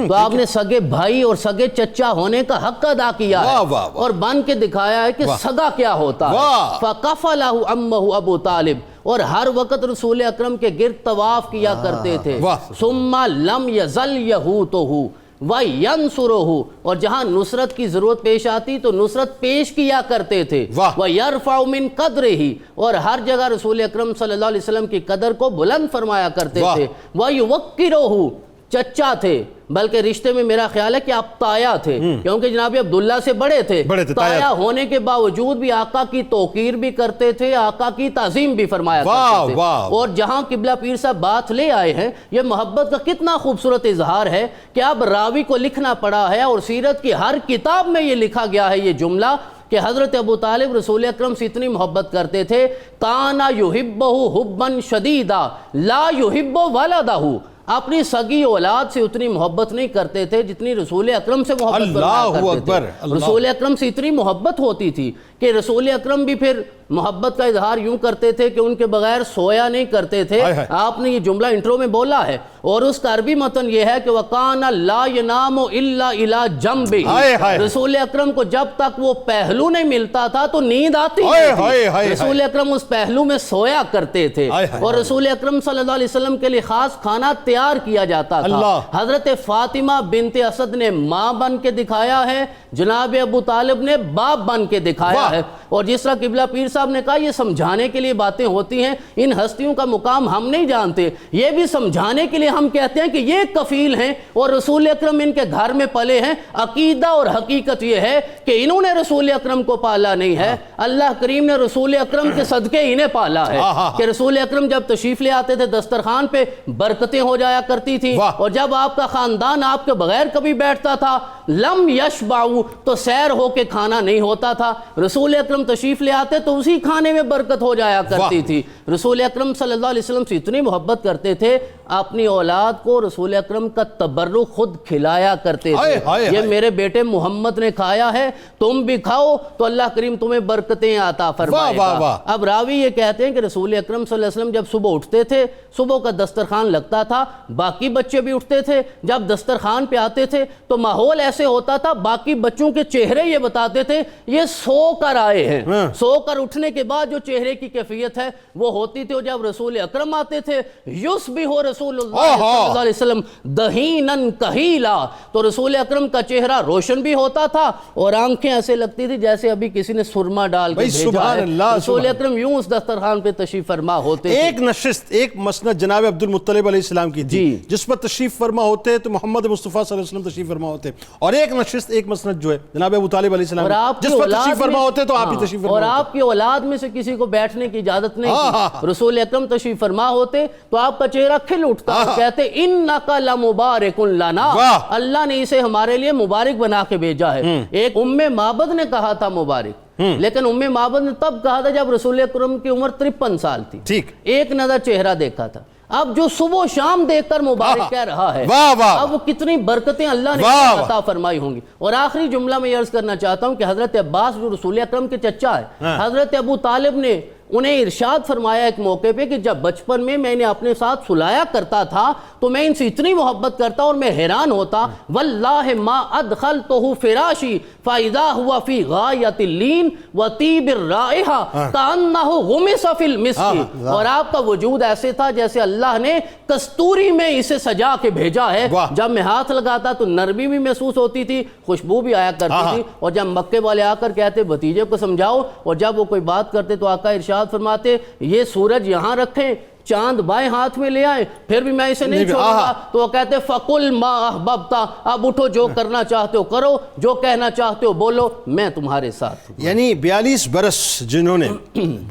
تو آپ نے سگے بھائی اور سگے چچا ہونے کا حق ادا کیا ہے اور بن کے دکھایا ہے کہ سگا کیا ہوتا ہے. فَقَفَلَهُ عَمَّهُ ابو طالب, اور ہر وقت رسول اکرم کے گرد طواف کیا کرتے تھے. ثُمَّ لَمْ يَزَلْ يَهُوتُهُ وَيَنْصُرُهُ, اور جہاں نصرت کی ضرورت پیش آتی تو نصرت پیش کیا کرتے تھے. وَيَرْفَعُ مِنْ قَدْرِهِ, اور ہر جگہ رسول اکرم صلی اللہ علیہ وسلم کی قدر کو بلند فرمایا کرتے تھے. وَيُوَقِّرُهُ, چچا تھے, بلکہ رشتے میں میرا خیال ہے کہ آپ تایا تھے, کیونکہ جناب عبداللہ سے بڑے تھے. تایا ہونے کے باوجود بھی آقا کی توقیر بھی کرتے تھے, آقا کی تعظیم بھی فرمایا کرتے تھے. اور جہاں قبلہ پیر صاحب بات لے آئے ہیں, یہ محبت کا کتنا خوبصورت اظہار ہے کہ اب راوی کو لکھنا پڑا ہے, اور سیرت کی ہر کتاب میں یہ لکھا گیا ہے یہ جملہ کہ حضرت ابو طالب رسول اکرم سے اتنی محبت کرتے تھے. کانا یحبہ حبا شدیدا لا یحب ولدہ, اپنی سگی اولاد سے اتنی محبت نہیں کرتے تھے جتنی رسول اکرم سے محبت کرتے تھے. رسول اکرم سے اتنی محبت ہوتی تھی کہ رسول اکرم بھی پھر محبت کا اظہار یوں کرتے تھے کہ ان کے بغیر سویا نہیں کرتے تھے. آپ نے یہ جملہ انٹرو میں بولا ہے, اور اس کا عربی متن یہ ہے کہ وَقَانَ لَا يَنَامُ إِلَّا إِلَىٰ جَنْبِهِ, رسول اکرم کو جب تک وہ پہلو نہیں ملتا تھا تو نیند آتی تھی. رسول اکرم اس پہلو میں سویا کرتے تھے, اور رسول اکرم صلی اللہ علیہ وسلم کے لیے خاص کھانا تیار کیا جاتا تھا. حضرت فاطمہ بنت اسد نے ماں بن کے دکھایا ہے, جناب ابو طالب نے باپ بن کے دکھایا ہے. اور جس طرح قبلہ پیر صاحب نے کہا یہ سمجھانے کے لیے باتیں ہوتی ہیں, ان ہستیوں کا مقام ہم نہیں جانتے, یہ بھی سمجھانے کے لیے ہم کہتے ہیں کہ یہ کفیل ہیں اور رسول اکرم ان کے گھر میں پلے ہیں. عقیدہ اور حقیقت یہ ہے کہ انہوں نے رسول اکرم کو پالا نہیں ہے, اللہ کریم نے رسول اکرم کے صدقے انہیں پالا ہے. کہ رسول اکرم جب تشریف لے آتے تھے دسترخوان پہ برکتیں ہو جایا کرتی تھی, اور جب آپ کا خاندان آپ کے بغیر کبھی بیٹھتا تھا لم یشبعوا, تو سیر ہو کے کھانا نہیں ہوتا تھا. رسول اکرم تشریف لے آتے تو اسی کھانے میں برکت ہو جایا کرتی تھی. رسول اکرم صلی اللہ علیہ وسلم سے اتنی محبت کرتے تھے, اپنی اولاد کو رسول اکرم کا تبرک خود کھلایا کرتے تھے. یہ میرے بیٹے محمد نے کھایا ہے, تم بھی کھاؤ تو اللہ کریم تمہیں برکتیں عطا فرمائے گا. اب راوی یہ کہتے ہیں کہ رسول اکرم صلی اللہ علیہ وسلم جب صبح اٹھتے تھے, صبح کا دسترخوان لگتا تھا, باقی بچے بھی اٹھتے تھے, جب دسترخوان پہ آتے تھے تو ماحول ایسے ہوتا تھا, باقی بچوں کے چہرے یہ بتاتے تھے یہ سو کر آئے ہیں. سو کر اٹھنے کے بعد جو چہرے کی کیفیت ہے وہ ہوتی تھی. اور جب رسول اکرم آتے تھے یسبح رسول رسول اللہ صلی اللہ علیہ وسلم دہینن کہیلا، تو رسول اکرم کا چہرہ روشن بھی ہوتا تھا اور آنکھیں ایسے لگتی تھی جیسے ابھی کسی نے سرما ڈال کے بھیجا ہے۔ رسول اکرم یوں اس دسترخوان پہ تشریف فرما ہوتے تھے۔ ایک نشست، ایک مسند جناب عبد المطلب علیہ السلام کی تھی جس پر تشریف فرما ہوتے تو محمد مصطفیٰ صلی اللہ علیہ وسلم تشریف فرما ہوتے، اور ایک نشست، ایک مسند جو ہے جناب ابو طالب علیہ السلام جس پر تشریف فرما ہوتے تو آپ ہی تشریف فرما ہوتے، اور آپ کی اولاد میں سے کسی کو بیٹھنے کی اجازت نہیں تھی۔ رسول اکرم تشریف فرما ہوتے تو آپ کا چہرہ کھل اٹھتا اور کہتے اِنَّكَ لَمُبَارِكٌ لَنَا، اللہ نے اسے ہمارے لیے مبارک بنا کے بھیجا ہے۔ ایک معبد نے کہا تھا مبارک، لیکن معبد نے تب کہا تھا جب رسول اکرم کی عمر 53 سال تھی، ٹھیک، ایک نظر چہرہ دیکھا تھا۔ اب جو صبح و شام دیکھ کر مبارک کہہ رہا ہے، اب کتنی برکتیں اللہ نے عطا فرمائی ہوں گی۔ اور آخری جملہ میں عرض کرنا چاہتا ہوں کہ حضرت عباس جو رسول اکرم کے چچا ہے، حضرت ابو طالب نے انہیں ارشاد فرمایا ایک موقع پہ کہ جب بچپن میں میں نے اپنے ساتھ سلایا کرتا تھا تو میں ان سے اتنی محبت کرتا اور میں حیران ہوتا، واللہ ما ادخلتہ فراشی فاذا ہوا فی غایت اللین وطیب الرائحہ کانہ غمس فی المسک، اور آپ کا وجود ایسے تھا جیسے اللہ نے کستوری میں اسے سجا کے بھیجا ہے۔ جب میں ہاتھ لگاتا تو نرمی بھی محسوس ہوتی تھی، خوشبو بھی آیا کرتی تھی، اور جب مکے والے آ کر کہتے بھتیجے کو سمجھاؤ، اور جب وہ کوئی بات کرتے تو آقا ارشاد فرماتے یہ سورج یہاں رکھیں، چاند بائیں ہاتھ میں لے آئیں، پھر بھی میں اسے نہیں چھوڑوں گا، تو وہ کہتے فَقُلْ مَا أَحْبَبْتَ، اب اٹھو جو کرنا چاہتے ہو کرو، جو کہنا چاہتے ہو بولو، میں تمہارے ساتھ ہوں۔ یعنی 42 برس جنہوں نے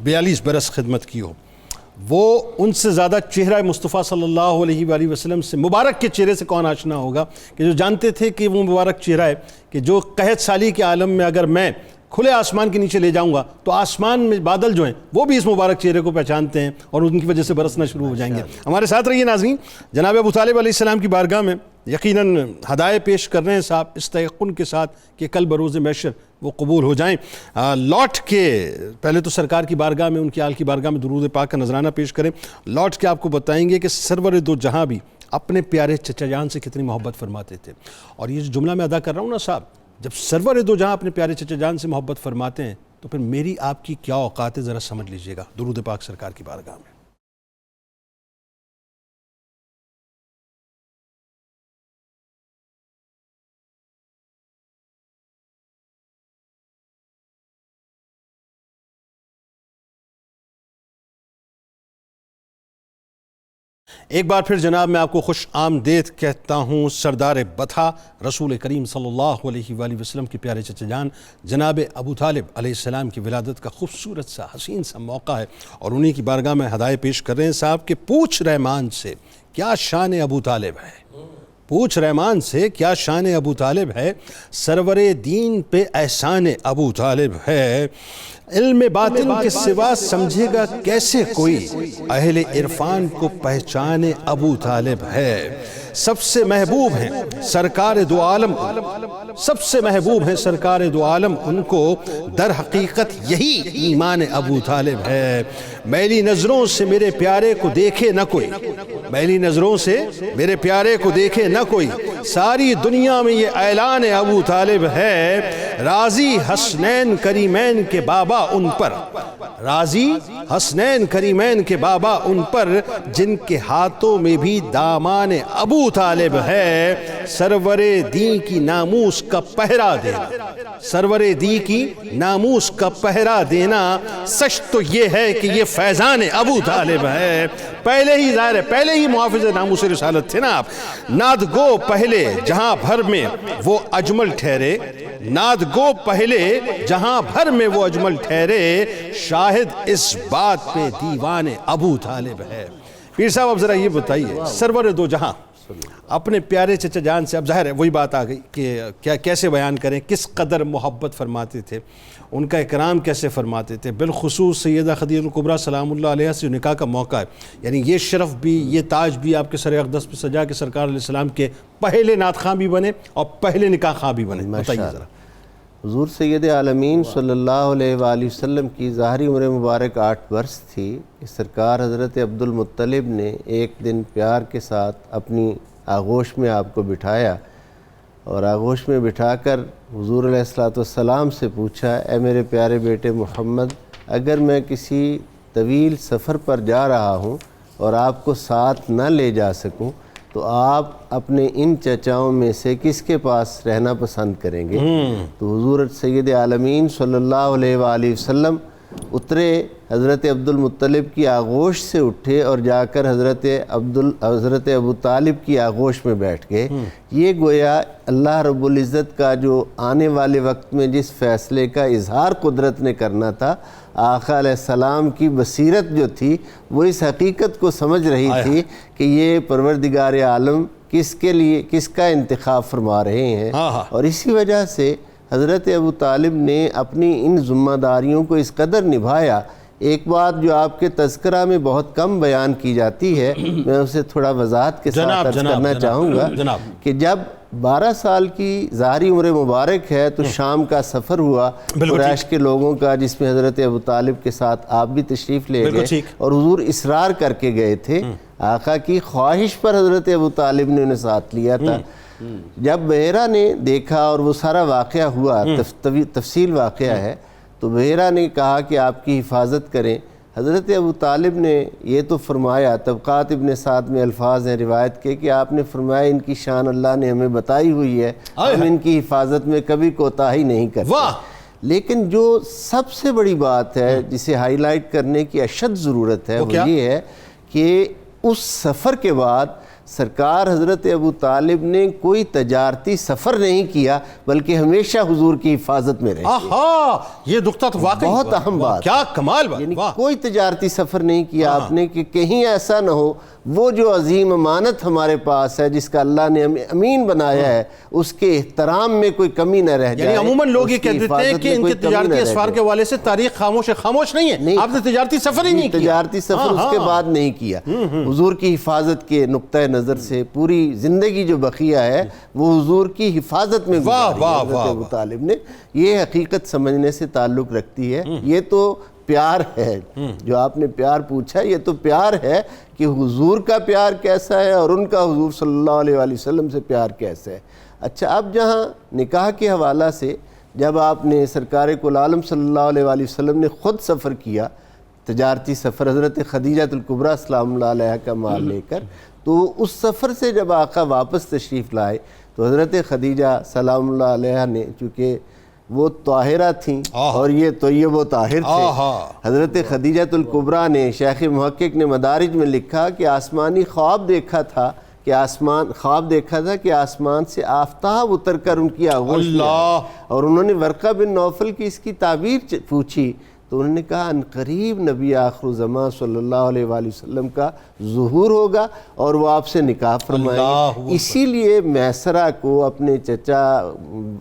42 برس خدمت کی ہو، وہ ان سے زیادہ چہرہ مصطفیٰ صلی اللہ علیہ وآلہ وسلم سے، مبارک کے چہرے سے کون آشنا ہوگا کہ جو جانتے تھے کہ وہ مبارک چہرہ ہے کہ جو قحط سالی کے عالم میں اگر میں کھلے آسمان کے نیچے لے جاؤں گا تو آسمان میں بادل جو ہیں وہ بھی اس مبارک چہرے کو پہچانتے ہیں اور ان کی وجہ سے برسنا شروع ہو جائیں گے۔ ہمارے ساتھ رہیے ناظرین، جناب ابو طالب علیہ السلام کی بارگاہ میں یقیناً ہدایے پیش کر رہے ہیں صاحب اس تیقن کے ساتھ کہ کل بروز محشر وہ قبول ہو جائیں۔ لوٹ کے پہلے تو سرکار کی بارگاہ میں، ان کی آل کی بارگاہ میں درود پاک کا نذرانہ پیش کریں، لوٹ کے آپ کو بتائیں گے کہ سرور دو جہاں بھی اپنے پیارے چچا جان سے کتنی محبت فرماتے تھے۔ اور یہ جو جملہ میں ادا کر رہا ہوں نا صاحب، جب سرور دو جہاں اپنے پیارے چچا جان سے محبت فرماتے ہیں تو پھر میری آپ کی کیا اوقات ہے ذرا سمجھ لیجئے گا درود پاک سرکار کی بارگاہ میں۔ ایک بار پھر جناب میں آپ کو خوش آمدید کہتا ہوں سردار بطحہ رسول کریم صلی اللہ علیہ وآلہ وسلم کے پیارے چچا جان جناب ابو طالب علیہ السلام کی ولادت کا خوبصورت سا حسین سا موقع ہے، اور انہی کی بارگاہ میں ہدایے پیش کر رہے ہیں صاحب کہ پوچھ رحمان سے کیا شان ابو طالب ہے، پوچھ رحمان سے کیا شان ابو طالب ہے، سرور دین پہ احسان ابو طالب ہے، علم باطن کے سوا سمجھے گا کیسے کوئی، اہل عرفان کو پہچان ابو طالب ہے، سب سے محبوب ہیں سرکار دو عالم، سب سے محبوب ہیں سرکار دو عالم، ان کو در حقیقت یہی ایمان ابو طالب ہے، میلی نظروں سے میرے پیارے کو دیکھے نہ کوئی، میلی نظروں سے میرے پیارے کو دیکھے نہ کوئی، ساری دنیا میں یہ اعلان ابو طالب ہے، راضی حسنین کریمین کے بابا ان پر، راضی حسنین کریمین کے بابا ان پر، جن کے ہاتھوں میں بھی دامان ابو طالب ہے، سرور دین کی ناموس کا پہرا دینا، سرور دین کی ناموس کا پہرا دینا، سچ تو یہ ہے کہ یہ فیضان ابو طالب ہے، پہلے ہی ظاہر ہے، پہلے ہی محافظ ناموس رسالت تھے نا آپ، ناد گو پہلے جہاں بھر میں وہ اجمل ٹھہرے، ناد گو پہلے جہاں بھر میں وہ اجمل ٹھہرے، شاہد اس بات پہ دیوان ابو طالب ہے۔ پیر صاحب اب ذرا یہ بتائیے سرور دو جہاں اپنے پیارے چچا جان سے، اب ظاہر ہے وہی بات آ گئی کہ کیسے بیان کریں، کس قدر محبت فرماتے تھے، ان کا اکرام کیسے فرماتے تھے، بالخصوص سیدہ خدیجہ الکبریٰ سلام اللہ علیہ سے جو نکاح کا موقع ہے، یعنی یہ شرف بھی، یہ تاج بھی آپ کے سر اقدس پہ سجا کے سرکار علیہ السلام کے پہلے نعت خواں بھی بنے اور پہلے نکاح خواں بھی بنے، بتائیے ذرا۔ حضور سید عالمین صلی اللہ علیہ وآلہ وسلم کی ظاہری عمر مبارک 8 برس تھی کہ سرکار حضرت عبد المطلب نے ایک دن پیار کے ساتھ اپنی آغوش میں آپ کو بٹھایا اور آغوش میں بٹھا کر حضور علیہ السلام سے پوچھا، اے میرے پیارے بیٹے محمد، اگر میں کسی طویل سفر پر جا رہا ہوں اور آپ کو ساتھ نہ لے جا سکوں تو آپ اپنے ان چچاؤں میں سے کس کے پاس رہنا پسند کریں گے؟ تو حضور سید عالمین صلی اللہ علیہ وآلہ وسلم اترے، حضرت عبد المطلب کی آغوش سے اٹھے اور جا کر حضرت ابو طالب کی آغوش میں بیٹھ گئے۔ یہ گویا اللہ رب العزت کا جو آنے والے وقت میں جس فیصلے کا اظہار قدرت نے کرنا تھا، آقا علیہ السلام کی بصیرت جو تھی وہ اس حقیقت کو سمجھ رہی تھی کہ یہ پروردگار عالم کس کا انتخاب فرما رہے ہیں، اور اسی وجہ سے حضرت ابو طالب نے اپنی ان ذمہ داریوں کو اس قدر نبھایا۔ ایک بات جو آپ کے تذکرہ میں بہت کم بیان کی جاتی ہے، میں اسے تھوڑا وضاحت کے ساتھ عرض کرنا چاہوں گا کہ جب 12 سال کی ظاہری عمر مبارک ہے تو شام کا سفر ہوا قریش کے لوگوں کا، جس میں حضرت ابو طالب کے ساتھ آپ بھی تشریف لے گئے، اور حضور اصرار کر کے گئے تھے، آقا کی خواہش پر حضرت ابو طالب نے انہیں ساتھ لیا تھا۔ جب بحیرہ نے دیکھا اور وہ سارا واقعہ ہوا، تفصیل واقعہ ہے، تو بحیرہ نے کہا کہ آپ کی حفاظت کریں۔ حضرت ابو طالب نے یہ تو فرمایا، طبقات ابن سعد میں الفاظ ہیں روایت کے کہ آپ نے فرمایا ان کی شان اللہ نے ہمیں بتائی ہوئی ہے، ہم ان کی حفاظت میں کبھی کوتاہی نہیں کرتے۔ لیکن جو سب سے بڑی بات ہے جسے ہائی لائٹ کرنے کی اشد ضرورت ہے وہ یہ ہے کہ اس سفر کے بعد سرکار حضرت ابو طالب نے کوئی تجارتی سفر نہیں کیا، بلکہ ہمیشہ حضور کی حفاظت میں رہے۔ یہ نقطہ تو واقعی بہت اہم بات، کیا کمال بات، یعنی کوئی تجارتی سفر نہیں کیا آپ نے کہ کہیں ایسا نہ ہو وہ جو عظیم امانت ہمارے پاس ہے جس کا اللہ نے ہمیں امین بنایا ہے اس کے احترام میں کوئی کمی نہ رہ جائے۔ یعنی عموماً لوگ یہ کہہ دیتے ہیں کہ ان کے تجارتی اسفار کے حوالے سے تاریخ خاموش نہیں ہے، آپ نے تجارتی سفر ہی نہیں کیا، تجارتی سفر اس کے بعد نہیں کیا۔ حضور کی حفاظت کے نقطہ نظر سے پوری زندگی جو بقیہ ہے وہ حضور کی حفاظت میں گزاری حضرت ابو طالب نے، یہ حقیقت سمجھنے سے تعلق رکھتی ہے۔ یہ تو پیار ہے، جو آپ نے پیار پوچھا، یہ تو پیار ہے کہ حضور کا پیار کیسا ہے اور ان کا حضور صلی اللہ علیہ وآلہ وسلم سے پیار کیسا ہے۔ اچھا، اب جہاں نکاح کے حوالہ سے جب آپ نے سرکار کل عالم صلی اللہ علیہ وآلہ وسلم نے خود سفر کیا، تجارتی سفر، حضرت خدیجہ الکبریٰ سلام اللہ علیہ کا مال لے کر، تو اس سفر سے جب آقا واپس تشریف لائے تو حضرت خدیجہ سلام اللہ علیہ نے، چونکہ وہ طاہرہ تھیں اور یہ طیب و طاہر تھے، حضرت خدیجہ الکبریٰ نے، شیخ محقق نے مدارج میں لکھا کہ آسمانی خواب دیکھا تھا کہ آسمان سے آفتاب اتر کر ان کی آغوش میں آئے، اور انہوں نے ورقہ بن نوفل کی اس کی تعبیر پوچھی تو انہوں نے کہا ان قریب نبی آخر الزمان صلی اللہ علیہ وآلہ وسلم کا ظہور ہوگا اور وہ آپ سے نکاح فرمائیں گے۔ اسی لیے میسرہ کو اپنے چچا،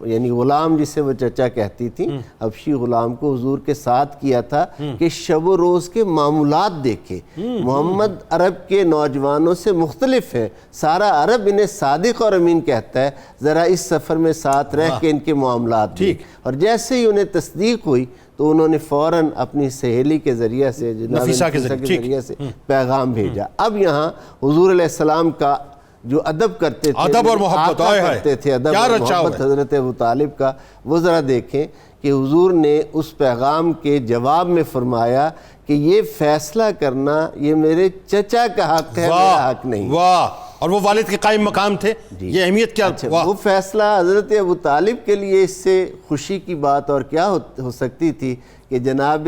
یعنی غلام جسے وہ چچا کہتی تھیں، حبشی غلام کو حضور کے ساتھ کیا تھا کہ شب و روز کے معمولات دیکھے۔ محمد عرب کے نوجوانوں سے مختلف ہے، سارا عرب انہیں صادق اور امین کہتا ہے، ذرا اس سفر میں ساتھ رہ کے ان کے معاملات دیکھ۔ اور جیسے ہی انہیں تصدیق ہوئی تو انہوں نے فوراً اپنی سہیلی کے ذریعے سے، نفیسہ کے ذریعے سے پیغام بھیجا۔ اب یہاں حضور علیہ السلام کا جو ادب کرتے تھے، ادب اور محبت کرتے تھے، ادب اور محبت حضرت ابو طالب کا، وہ ذرا دیکھیں کہ حضور نے اس پیغام کے جواب میں فرمایا کہ یہ فیصلہ کرنا یہ میرے چچا کا حق ہے، میرا حق نہیں۔ اور وہ والد کے قائم مقام تھے، یہ اہمیت کیا؟ وہ فیصلہ حضرت ابو طالب کے لیے اس سے خوشی کی بات اور کیا ہو سکتی تھی کہ جناب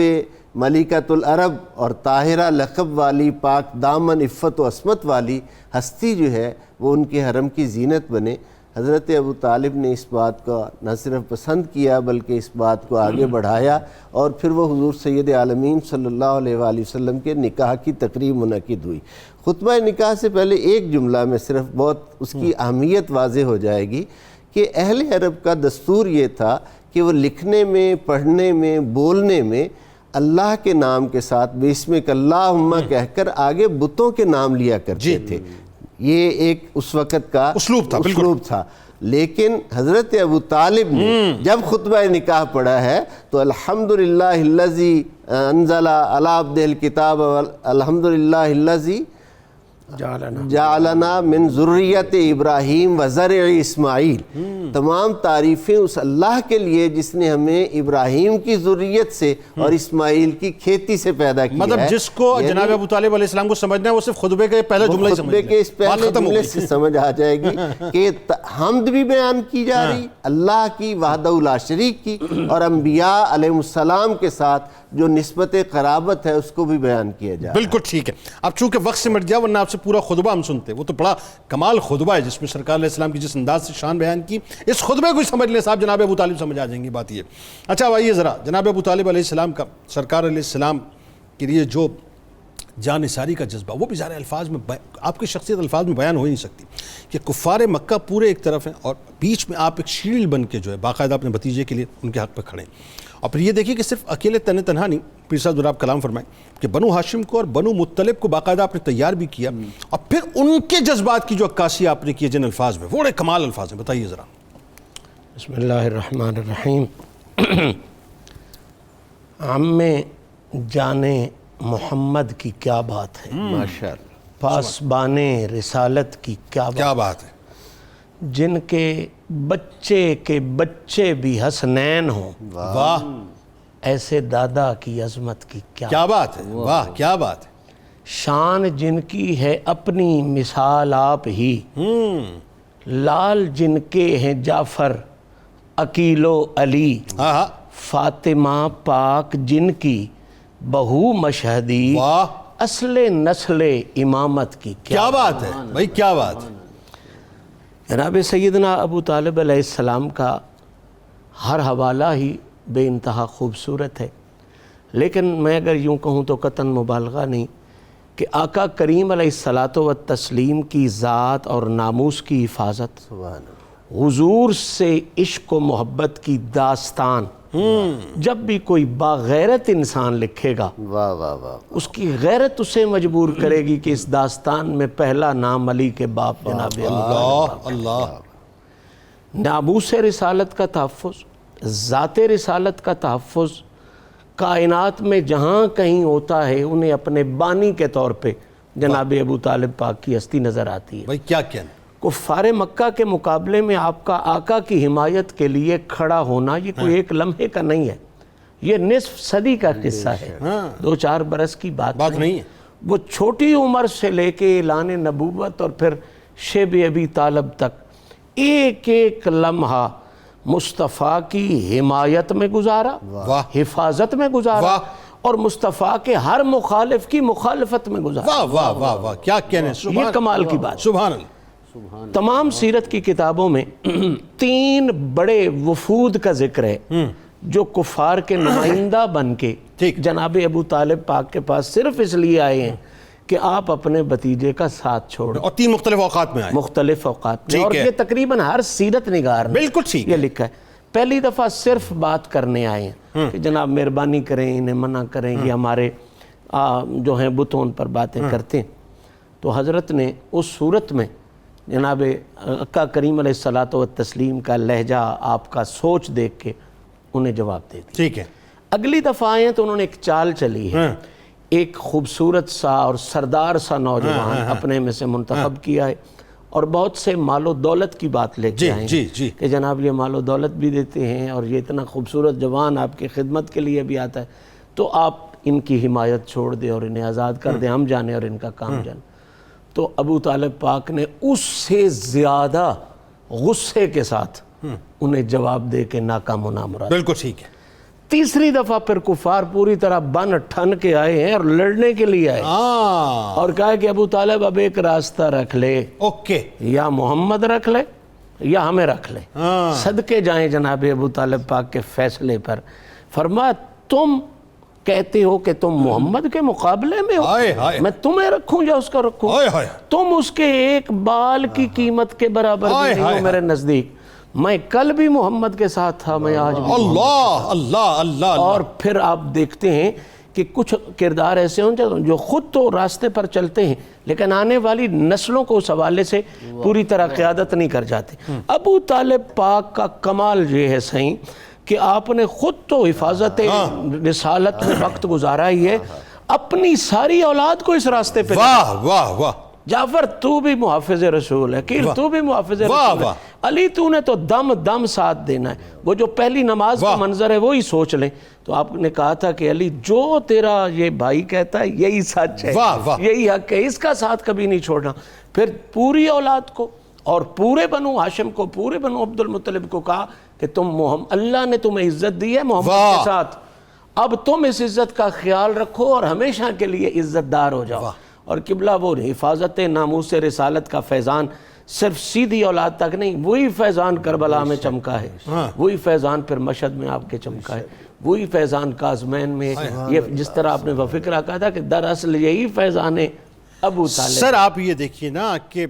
ملکۃ العرب اور طاہرہ لقب والی، پاک دامن عفت و عصمت والی ہستی جو ہے وہ ان کے حرم کی زینت بنے۔ حضرت ابو طالب نے اس بات کا نہ صرف پسند کیا بلکہ اس بات کو آگے بڑھایا، اور پھر وہ حضور سید عالمین صلی اللہ علیہ وآلہ وسلم کے نکاح کی تقریب منعقد ہوئی۔ خطبہ نکاح سے پہلے ایک جملہ میں صرف بہت اس کی اہمیت واضح ہو جائے گی کہ اہل عرب کا دستور یہ تھا کہ وہ لکھنے میں، پڑھنے میں، بولنے میں اللہ کے نام کے ساتھ بسمک اللہم کہہ کر آگے بتوں کے نام لیا کرتے تھے۔ یہ ایک اس وقت کا اسلوب تھا، لیکن حضرت ابو طالب نے جب خطبہ نکاح پڑھا ہے تو الحمدللہ الذی انزل علی عبدہ الکتاب، الحمدللہ الذی جعلنا من ذریت ابراہیم و زرع اسماعیل. تمام تعریفیں اس اللہ کے لیے جس نے ہمیں ابراہیم کی ذریت سے اور اسماعیل کی کھیتی سے پیدا کیا ہے. مطلب جس کو جناب ابو طالب علیہ السلام کو سمجھنا ہے وہ صرف خطبے کے پہلے جملے ہی سمجھنا ہے. خطبے کے اس پہلے جملے سے سمجھ آ جائے گی کہ حمد بھی بیان کی جا رہی اللہ کی وحدہ لا شریک کی، اور انبیاء علیہ السلام کے ساتھ جو نسبت قرابت ہے اس کو بھی بیان کیا جائے. بالکل ٹھیک ہے. اب چونکہ وقت سے مٹ گیا ورنہ آپ سے پورا خطبہ ہم سنتے. وہ تو بڑا کمال خطبہ ہے جس میں سرکار علیہ السلام کی جس انداز سے شان بیان کی. اس خطبے کو ہی سمجھ لیں صاحب جناب ابو طالب سمجھ آ جائیں گی بات یہ. اچھا آئیے ذرا جناب ابو طالب علیہ السلام کا سرکار علیہ السلام کے لیے جو جان نثاری کا جذبہ وہ بھی ظاہر الفاظ میں آپ کی شخصیت الفاظ میں بیان ہو ہی نہیں سکتی کہ کفار مکہ پورے ایک طرف ہیں اور بیچ میں آپ ایک شیلڈ بن کے جو ہے باقاعدہ اپنے بھتیجے کے لیے ان کے حق پہ کھڑے ہیں. اور پھر یہ دیکھیے کہ صرف اکیلے تنہا نہیں، پیر صاحب ذرا آپ کلام فرمائیں کہ بنو ہاشم کو اور بنو مطلب کو باقاعدہ آپ نے تیار بھی کیا اور پھر ان کے جذبات کی جو عکاسی آپ نے کی جن الفاظ میں وہ بڑے کمال الفاظ ہیں. بتائیے ذرا. بسم اللہ الرحمن الرحیم. عم جان محمد کی کیا بات ہے، ماشاءاللہ، پاسبان رسالت کی کیا بات ہے، جن کے بچے بھی حسنین ہوں، واہ ایسے دادا کی عظمت کی کیا بات ہے، واہ کیا بات ہے. شان جن کی ہے اپنی مثال آپ ہی، لال جن کے ہیں جعفر عقیل و علی، فاطمہ پاک جن کی بہو مشہدی، اصل نسل امامت کی کیا بات ہے بھائی، کیا بات ہے. جناب سیدنا ابو طالب علیہ السلام کا ہر حوالہ ہی بے انتہا خوبصورت ہے، لیکن میں اگر یوں کہوں تو قطعاً مبالغہ نہیں کہ آقا کریم علیہ الصلاۃ والتسلیم کی ذات اور ناموس کی حفاظت، حضور سے عشق و محبت کی داستان جب بھی کوئی باغیرت انسان لکھے گا واہ واہ واہ، اس کی غیرت اسے مجبور کرے گی کہ اس داستان میں پہلا نام علی کے باپ جناب اللہ. ناموس رسالت کا تحفظ، ذات رسالت کا تحفظ کائنات میں جہاں کہیں ہوتا ہے انہیں اپنے بانی کے طور پہ جناب ابو طالب پاک کی ہستی نظر آتی ہے. بھائی کیا کہنا. کفار مکہ کے مقابلے میں آپ کا آقا کی حمایت کے لیے کھڑا ہونا یہ کوئی ایک لمحے کا نہیں ہے، یہ نصف صدی کا قصہ ہے، 2-4 برس کی بات نہیں ہے. وہ چھوٹی عمر سے لے کے اعلان نبوت اور پھر شیب ابی طالب تک ایک ایک لمحہ مصطفیٰ کی حمایت میں گزارا، حفاظت میں گزارا، اور مصطفیٰ کے ہر مخالف کی مخالفت میں گزارا. واہ واہ واہ واہ کیا کہنے. یہ کمال کی بات. سبحان اللہ. تمام سیرت کی کتابوں میں 3 بڑے وفود کا ذکر ہے جو کفار کے نمائندہ بن کے جناب ابو طالب پاک کے پاس صرف اس لیے آئے ہیں کہ آپ اپنے بھتیجے کا ساتھ چھوڑیں، اور 3 مختلف اوقات میں آئے، مختلف اوقات میں. اور یہ تقریباً ہر سیرت نگار نے بالکل ٹھیک یہ لکھا ہے. پہلی دفعہ صرف بات کرنے آئے ہیں کہ جناب مہربانی کریں، انہیں منع کریں، یہ ہمارے جو ہیں بتوں پر باتیں کرتے ہیں. تو حضرت نے اس صورت میں جناب آقا کریم علیہ الصلاۃ والتسلیم کا لہجہ، آپ کا سوچ دیکھ کے انہیں جواب دے دیا. ٹھیک ہے. اگلی دفعہ آئے ہیں تو انہوں نے ایک چال چلی ہے، ایک خوبصورت سا اور سردار سا نوجوان اپنے میں سے منتخب کیا ہے اور بہت سے مال و دولت کی بات لے کے آئے ہیں کہ جناب یہ مال و دولت بھی دیتے ہیں اور یہ اتنا خوبصورت جوان آپ کی خدمت کے لیے بھی آتا ہے، تو آپ ان کی حمایت چھوڑ دیں اور انہیں آزاد کر دیں، ہم جانے اور ان کا کام جانے. تو ابو طالب پاک نے اس سے زیادہ غصے کے ساتھ انہیں جواب دے کے ناکام و نامراد. بالکل ٹھیک ہے. تیسری دفعہ پھر کفار پوری طرح بن ٹھن کے آئے ہیں اور لڑنے کے لیے آئے اور کہا کہ ابو طالب اب ایک راستہ رکھ لے، اوکے، یا محمد رکھ لے یا ہمیں رکھ لے. صدقے جائیں جناب ابو طالب پاک کے فیصلے پر. فرمایا تم کہتے ہو کہ تم محمد کے مقابلے میں ہو، میں تمہیں رکھوں یا اس کا رکھوں؟ تم اس کے ایک بال کی قیمت کے برابر بھی نہیں ہو میرے نزدیک. میں کل بھی محمد کے ساتھ تھا، میں آج بھی. اللہ اللہ اللہ. اور پھر آپ دیکھتے ہیں کہ کچھ کردار ایسے ہوں جو خود تو راستے پر چلتے ہیں لیکن آنے والی نسلوں کو اس حوالے سے پوری طرح قیادت نہیں کر جاتے. ابو طالب پاک کا کمال یہ ہے صحیح کہ آپ نے خود تو حفاظت رسالت میں وقت گزارا ہی ہے، اپنی ساری اولاد کو اس راستے پہ. واہ واہ واہ. جعفر تو بھی محافظ رسول ہے، عقیل تو بھی محافظ واہ رسول ہے، واہ۔ علی تو نے تو دم دم ساتھ دینا ہے۔ وہ جو پہلی نماز کا منظر ہے وہی سوچ لیں، تو آپ نے کہا تھا کہ علی جو تیرا یہ بھائی کہتا ہے یہی سچ ہے، واہ واہ۔ یہی حق ہے، اس کا ساتھ کبھی نہیں چھوڑنا۔ پھر پوری اولاد کو اور پورے بنو ہاشم کو، پورے بنو عبد المطلب کو کہا کہ تم اللہ نے تمہیں عزت دی ہے محمد کے ساتھ، اب تم اس عزت کا خیال رکھو اور ہمیشہ کے لیے عزت دار ہو جاؤ۔ اور قبلہ وہ حفاظت ناموس رسالت کا فیضان صرف سیدھی اولاد تک نہیں، وہی فیضان کربلا میں چمکا ہے، وہی فیضان پھر مشہد میں آپ کے چمکا ہے، وہی فیضان کاظمین میں، یہ جس طرح آپ نے وہ فکرہ کہا تھا کہ دراصل یہی فیضان ہے ابو طالب۔ سر آپ یہ دیکھیے نا کہ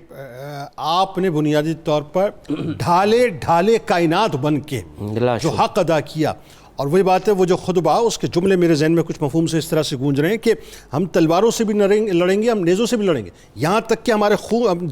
آپ نے بنیادی طور پر ڈھالے کائنات بن کے جو حق ادا کیا، اور وہی بات ہے وہ جو خطبہ اس کے جملے میرے ذہن میں کچھ مفہوم سے اس طرح سے گونج رہے ہیں کہ ہم تلواروں سے بھی لڑیں گے، ہم نیزوں سے بھی لڑیں گے، یہاں تک کہ ہمارے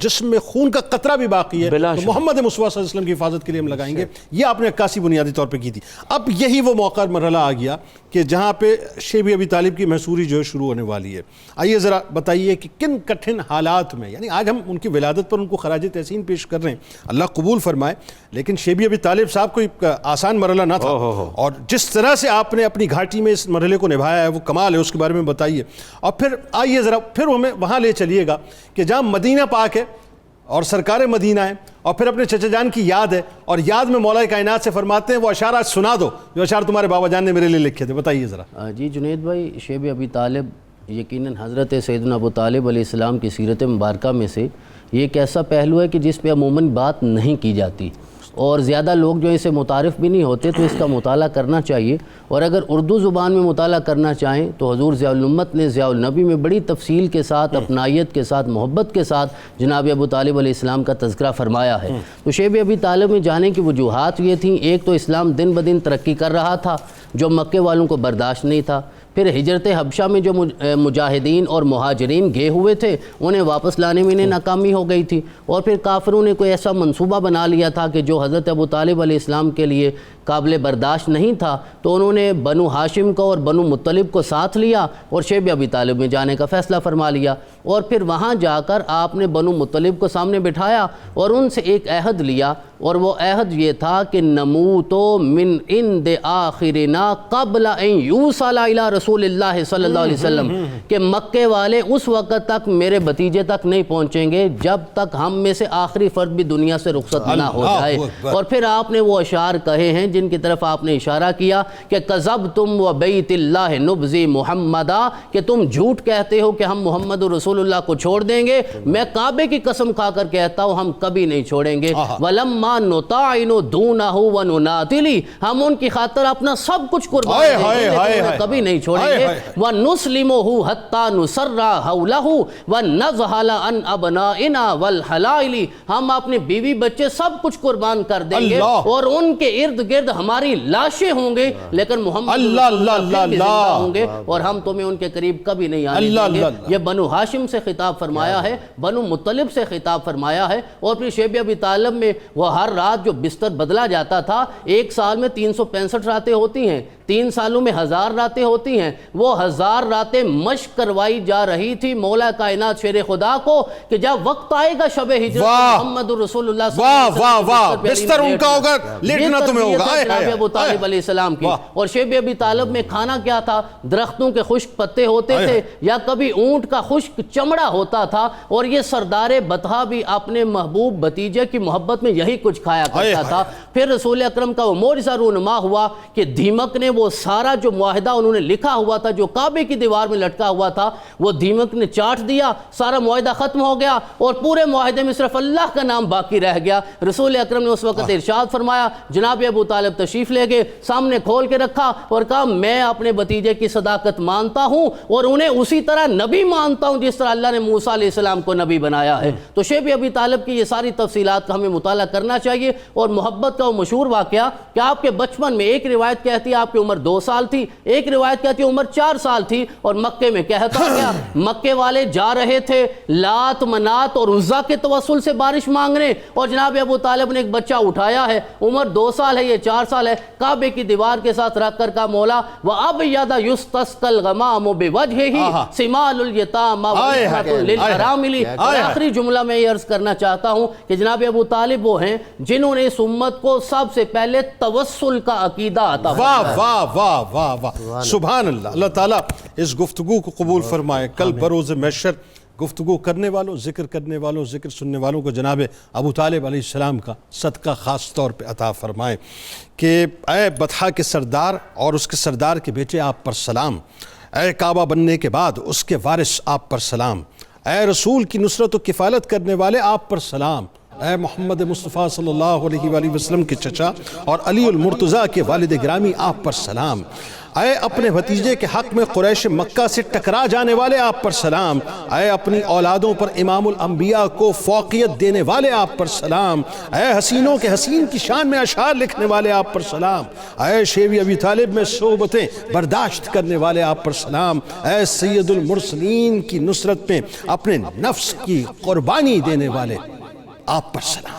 جسم میں خون کا قطرہ بھی باقی ہے تو محمد مصطفیٰ صلی اللہ علیہ وسلم کی حفاظت کے لیے ہم لگائیں گے۔ یہ آپ نے عکاسی بنیادی طور پہ کی تھی۔ اب یہی وہ موقع مرحلہ آ گیا کہ جہاں پہ شیب ابی طالب کی محصوری جو ہے شروع ہونے والی ہے۔ آئیے ذرا بتائیے کہ کن کٹھن حالات میں، یعنی آج ہم ان کی ولادت پر ان کو خراج تحسین پیش کر رہے ہیں، اللہ قبول فرمائے، لیکن شیب ابی طالب صاحب کوئی آسان مرحلہ نہ تھا، اور جس طرح سے آپ نے اپنی گھاٹی میں اس مرحلے کو نبھایا ہے وہ کمال ہے، اس کے بارے میں بتائیے۔ اور پھر آئیے ذرا پھر ہمیں وہاں لے چلیے گا کہ جہاں مدینہ پاک ہے اور سرکار مدینہ ہے، اور پھر اپنے چچا جان کی یاد ہے، اور یاد میں مولا کائنات سے فرماتے ہیں وہ اشعار آج سنا دو جو اشعار تمہارے بابا جان نے میرے لیے لکھے تھے، بتائیے ذرا۔ جی جنید بھائی، شیب ابی طالب یقیناً حضرت سیدنا ابو طالب علیہ السلام کی سیرت مبارکہ میں سے یہ ایک ایسا پہلو ہے کہ جس پہ عموماً بات نہیں کی جاتی، اور زیادہ لوگ جو اسے متعارف بھی نہیں ہوتے، تو اس کا مطالعہ کرنا چاہیے۔ اور اگر اردو زبان میں مطالعہ کرنا چاہیں تو حضور ضیاء الامت نے ضیاء النبی میں بڑی تفصیل کے ساتھ، اپنائیت کے ساتھ، محبت کے ساتھ جناب ابو طالب علیہ السلام کا تذکرہ فرمایا ہے۔ تو شیب ابی طالب میں جانے کی وجوہات یہ تھیں، ایک تو اسلام دن بدن ترقی کر رہا تھا جو مکے والوں کو برداشت نہیں تھا، پھر ہجرت حبشہ میں جو مجاہدین اور مہاجرین گئے ہوئے تھے انہیں واپس لانے میں انہیں ناکامی ہو گئی تھی، اور پھر کافروں نے کوئی ایسا منصوبہ بنا لیا تھا کہ جو حضرت ابو طالب علیہ السلام کے لیے قابل برداشت نہیں تھا، تو انہوں نے بنو ہاشم کو اور بنو مطلب کو ساتھ لیا اور شیب ابی طالب میں جانے کا فیصلہ فرما لیا، اور پھر وہاں جا کر آپ نے بنو مطلب کو سامنے بٹھایا اور ان سے ایک عہد لیا، اور وہ عہد یہ تھا کہ نموتو من عند آخرنا قبل ان یوصل الی رسول اللہ صلی اللہ علیہ وسلم، کہ مکے والے اس وقت تک میرے بھتیجے تک نہیں پہنچیں گے جب تک ہم میں سے آخری فرد بھی دنیا سے رخصت نہ ہو جائے۔ اور پھر آپ نے وہ اشعار کہے ہیں جن کی طرف آپ نے اشارہ کیا کہ کذبتم و بیت اللہ نبذی محمدا، کہ تم جھوٹ کہتے ہو کہ ہم محمد رسول اللہ کو چھوڑ دیں گے، میں کعبے کی قسم کھا کر کہتا ہوں ہم کبھی نہیں چھوڑیں گے۔ وَلَمَّا نُطَاعِنُ دُونَهُ وَنُنَاطِلِ، ہم ان کی خاطر اپنا سب کچھ قربان دیں گے لیکن انہیں کبھی نہیں چھوڑیں گے۔ وَنُسْلِمُهُ حَتَّى نُسَرَّ حَوْلَهُ وَنَزْحَلَ عَنْ أَبْنَائِنَا وَالْحَلَائِلِ، ہم اپنے بیوی بچے سب کچھ قربان کر دیں گے اور ان کے ارد گرد ہماری لاشیں ہوں گے لیکن محمد زندہ ہوں گے اور ہم تمہیں ان کے قریب کبھی نہیں آنے دیں گے۔ یہ بنو ہاشم سے خطاب فرمایا ہے، بنو مطلب سے خطاب فرمایا ہے، اور پھر شیب ابی طالب میں وہ ہر رات جو بستر بدلا جاتا تھا، ایک سال میں 365 راتیں ہوتی ہیں، 3 سالوں میں 1000 راتیں ہوتی ہیں، وہ 1000 راتیں مشق کروائی جا رہی تھی مولا کائنات شیر خدا کو کہ جب وقت آئے گا شب ہجرت محمد رسول اللہ صلی اللہ علیہ وسلم بستر ان کا ہوگا، لیٹنا تمہیں ہوگا۔ جناب ابو طالب علیہ السلام کی، اور شیب ابی طالب میں کھانا کیا تھا؟ درختوں کے خشک پتے ہوتے تھے یا کبھی اونٹ کا خشک چمڑا ہوتا تھا، اور یہ سردار بطحا بھی اپنے محبوب بھتیجے کی محبت میں یہی کچھ کھایا کرتا تھا۔ پھر رسول اکرم کا وہ معجزہ رونما ہوا کہ دیمک نے وہ سارا جو معاہدہ انہوں نے لکھا ہوا تھا جو کعبے کی دیوار میں لٹکا ہوا تھا وہ دیمک نے چاٹ دیا، سارا معاہدہ ختم ہو گیا اور پورے معاہدے میں صرف اللہ کا نام باقی رہ گیا۔ رسول اکرم نے اس وقت ارشاد فرمایا، جناب ابو طالب تشریف لے گئے، سامنے کھول کے رکھا اور کہا میں اپنے بھتیجے کی صداقت مانتا ہوں اور انہیں اسی طرح نبی مانتا ہوں جس طرح اللہ نے موسیٰ علیہ السلام کو نبی بنایا ہے۔ تو شیب ابی طالب کی یہ ساری تفصیلات کا ہمیں مطالعہ کرنا چاہیے، اور محبت کا وہ مشہور واقعہ کہ آپ کے بچپن میں، ایک روایت کہتی ہے آپ کی عمر 2 سال تھی، ایک روایت کہتی ہے عمر 4 سال تھی، اور مکے میں کہتا کیا، مکے والے جا رہے تھے لات منات اور عزا کے توسل سے بارش مانگنے، اور جناب ابو طالب نے ایک بچہ اٹھایا ہے، عمر 2 سال ہے، یہ 4 سال ہے، کعبے کی دیوار کے ساتھ رکھ کر کہا مولا وَأَبْيَضَ يُسْتَسْقَى الْغَمَامُ بِوَجْهِهِ سِمَالُ الْيَتَامَى وَرَحْمَةٌ لِلْأَرَامِلِ۔ آخری جملہ میں یہ عرض کرنا چاہتا ہوں کہ جناب ابو طالب وہ ہیں جنہوں نے اس امت کو سب سے پہلے توسل کا عقیدہ عطا واہ واہ واہ واہ واہ، سبحان اللہ۔ اللہ تعالیٰ اس گفتگو کو قبول فرمائے۔ کل بروز محشر گفتگو کرنے والوں، ذکر کرنے والوں، ذکر سننے والوں کو جناب ابو طالب علیہ السلام کا صدقہ خاص طور پہ عطا فرمائے کہ اے بطحا کے سردار اور اس کے سردار کے بیٹے آپ پر سلام، اے کعبہ بننے کے بعد اس کے وارث آپ پر سلام، اے رسول کی نصرت و کفالت کرنے والے آپ پر سلام، اے محمد مصطفیٰ صلی اللہ علیہ وآلہ وسلم کے چچا اور علی المرتضیٰ کے والد گرامی آپ پر سلام، اے اپنے بھتیجے کے حق میں قریش مکہ سے ٹکرا جانے والے آپ پر سلام، اے اپنی اولادوں پر امام الانبیاء کو فوقیت دینے والے آپ پر سلام، اے حسینوں کے حسین کی شان میں اشعار لکھنے والے آپ پر سلام، اے شیوی ابی طالب میں صحبتیں برداشت کرنے والے آپ پر سلام، اے سید المرسلین کی نصرت میں اپنے نفس کی قربانی دینے والے آپ پر سلام۔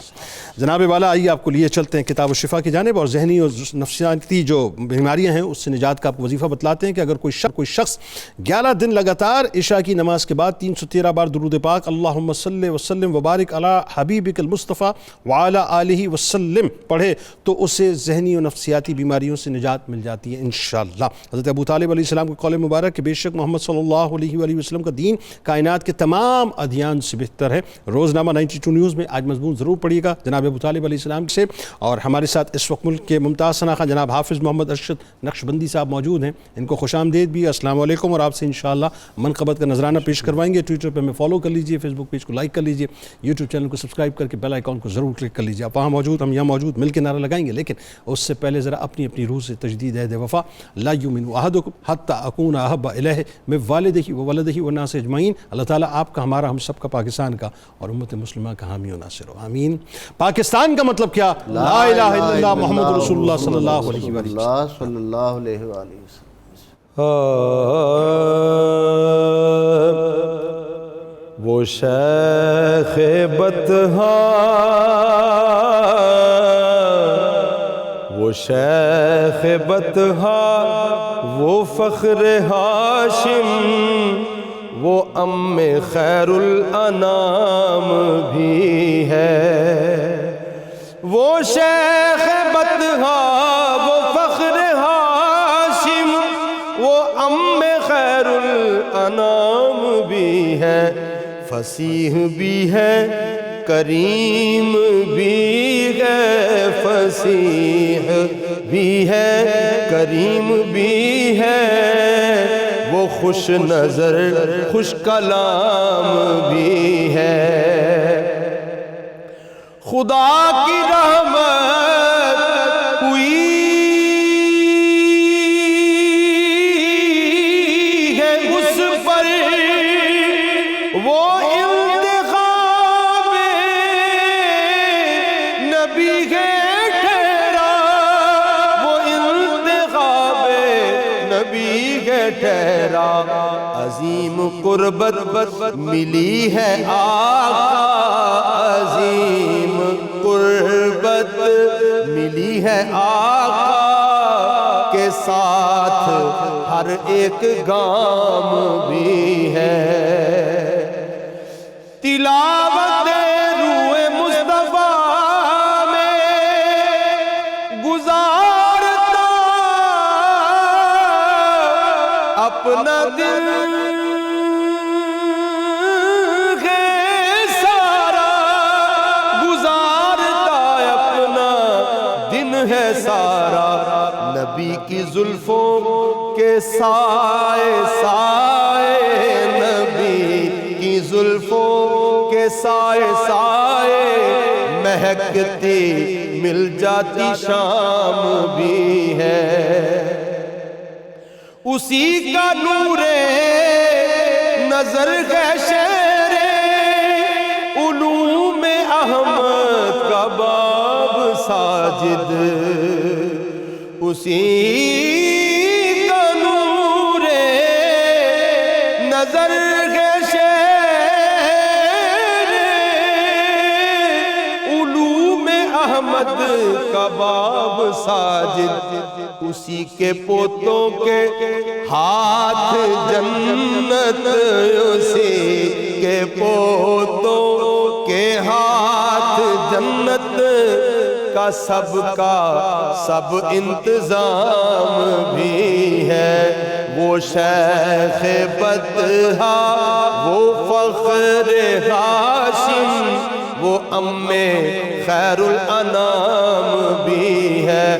جناب والا آئیے آپ کو لیے چلتے ہیں کتاب الشفا کی جانب، اور ذہنی اور نفسیاتی جو بیماریاں ہیں اس سے نجات کا آپ کو وظیفہ بتلاتے ہیں کہ اگر کوئی شخص 11 دن لگاتار عشاء کی نماز کے بعد 313 بار درود پاک اللہم صلی وسلم وبارک علی حبیبک المصطفیٰ وعلی آلہ وسلم پڑھے تو اسے ذہنی اور نفسیاتی بیماریوں سے نجات مل جاتی ہے انشاءاللہ۔ حضرت ابو طالب علیہ السلام کا قول مبارک کہ بے شک محمد صلی اللہ علیہ وآلہ وسلم کا دین کائنات کے تمام ادیان سے بہتر ہے۔ روزنامہ 92 نیوز میں آج مضمون ضرور پڑھیے گا جناب ابو طالب علیہ السلام سے، اور ہمارے ساتھ اس وقت ملک کے ممتاز شناخواں جناب حافظ محمد ارشد نقشبندی صاحب موجود ہیں، ان کو خوش آمدید بھی، السلام علیکم، اور آپ سے انشاءاللہ منقبت کا نذرانہ پیش کروائیں گے۔ ٹویٹر پہ ہمیں فالو کر لیجئے، فیس بک پیج کو لائک کر لیجئے، یوٹیوب چینل کو سبسکرائب کر کے بیل آئیکن کو ضرور کلک کر لیجئے۔ آپ وہاں موجود، ہم یہاں موجود، مل کے نعرہ لگائیں گے، لیکن اس سے پہلے ذرا اپنی اپنی روح سے تجدید عہد وفا، لا یؤمن احدکم حتی اکون احب الیہ من والدہ وولدہ والناس اجمعین۔ اللہ تعالیٰ آپ کا، ہمارا، ہم سب کا، پاکستان کا اور امت مسلمہ کا حامی و ناصر ہو، آمین۔ پاکستان کا مطلب کیا؟ لا الہ الا اللہ محمد رسول اللہ صلی اللہ علیہ وسلم۔ وہ شیخ بطحا، وہ شیخ بطحا، وہ فخر ہاشم، وہ ام خیر الانام بھی ہے۔ وہ شیخ بطحا، وہ فخر ہاشم، وہ ام خیر الانام بھی ہے، فصیح بھی ہے کریم بھی ہے، فصیح بھی ہے کریم بھی ہے، وہ خوش نظر خوش کلام بھی ہے۔ خدا کی رحمت ہوئی ہے اس پر، وہ انتخاب نبی ہے ٹھہرا، وہ انتخاب نبی ہے ٹھہرا، عظیم قربت ملی ہے آقا، عظیم قربت ملی ہے آقا کے ساتھ ہر ایک گام بھی ہے۔ تلاوت روح مصطفیٰ میں گزارتا اپنا دل ہے سارا، نبی کی زلفوں کے سائے سائے، نبی کی زلفوں کے سائے سائے، مہکتی مل جاتی شام بھی ہے۔ اسی کا نور نظر ہے شہر علوم احمد کا باب ساجد، اسی نظر ہے شیر علوم احمد کا باب ساجد، اسی کے پوتوں کے ہاتھ جنت، اسی کے پوتوں کے ہاتھ جنت کا سب انتظام بھی ہے۔ وہ شیخ بطحہ، وہ فخر ہاشم، وہ خیر الانام بھی ہے،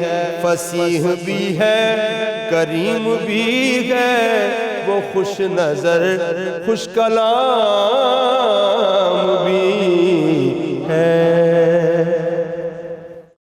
فصیح بھی ہے، کریم بھی ہے، وہ خوش نظر خوش کلام بھی ہے۔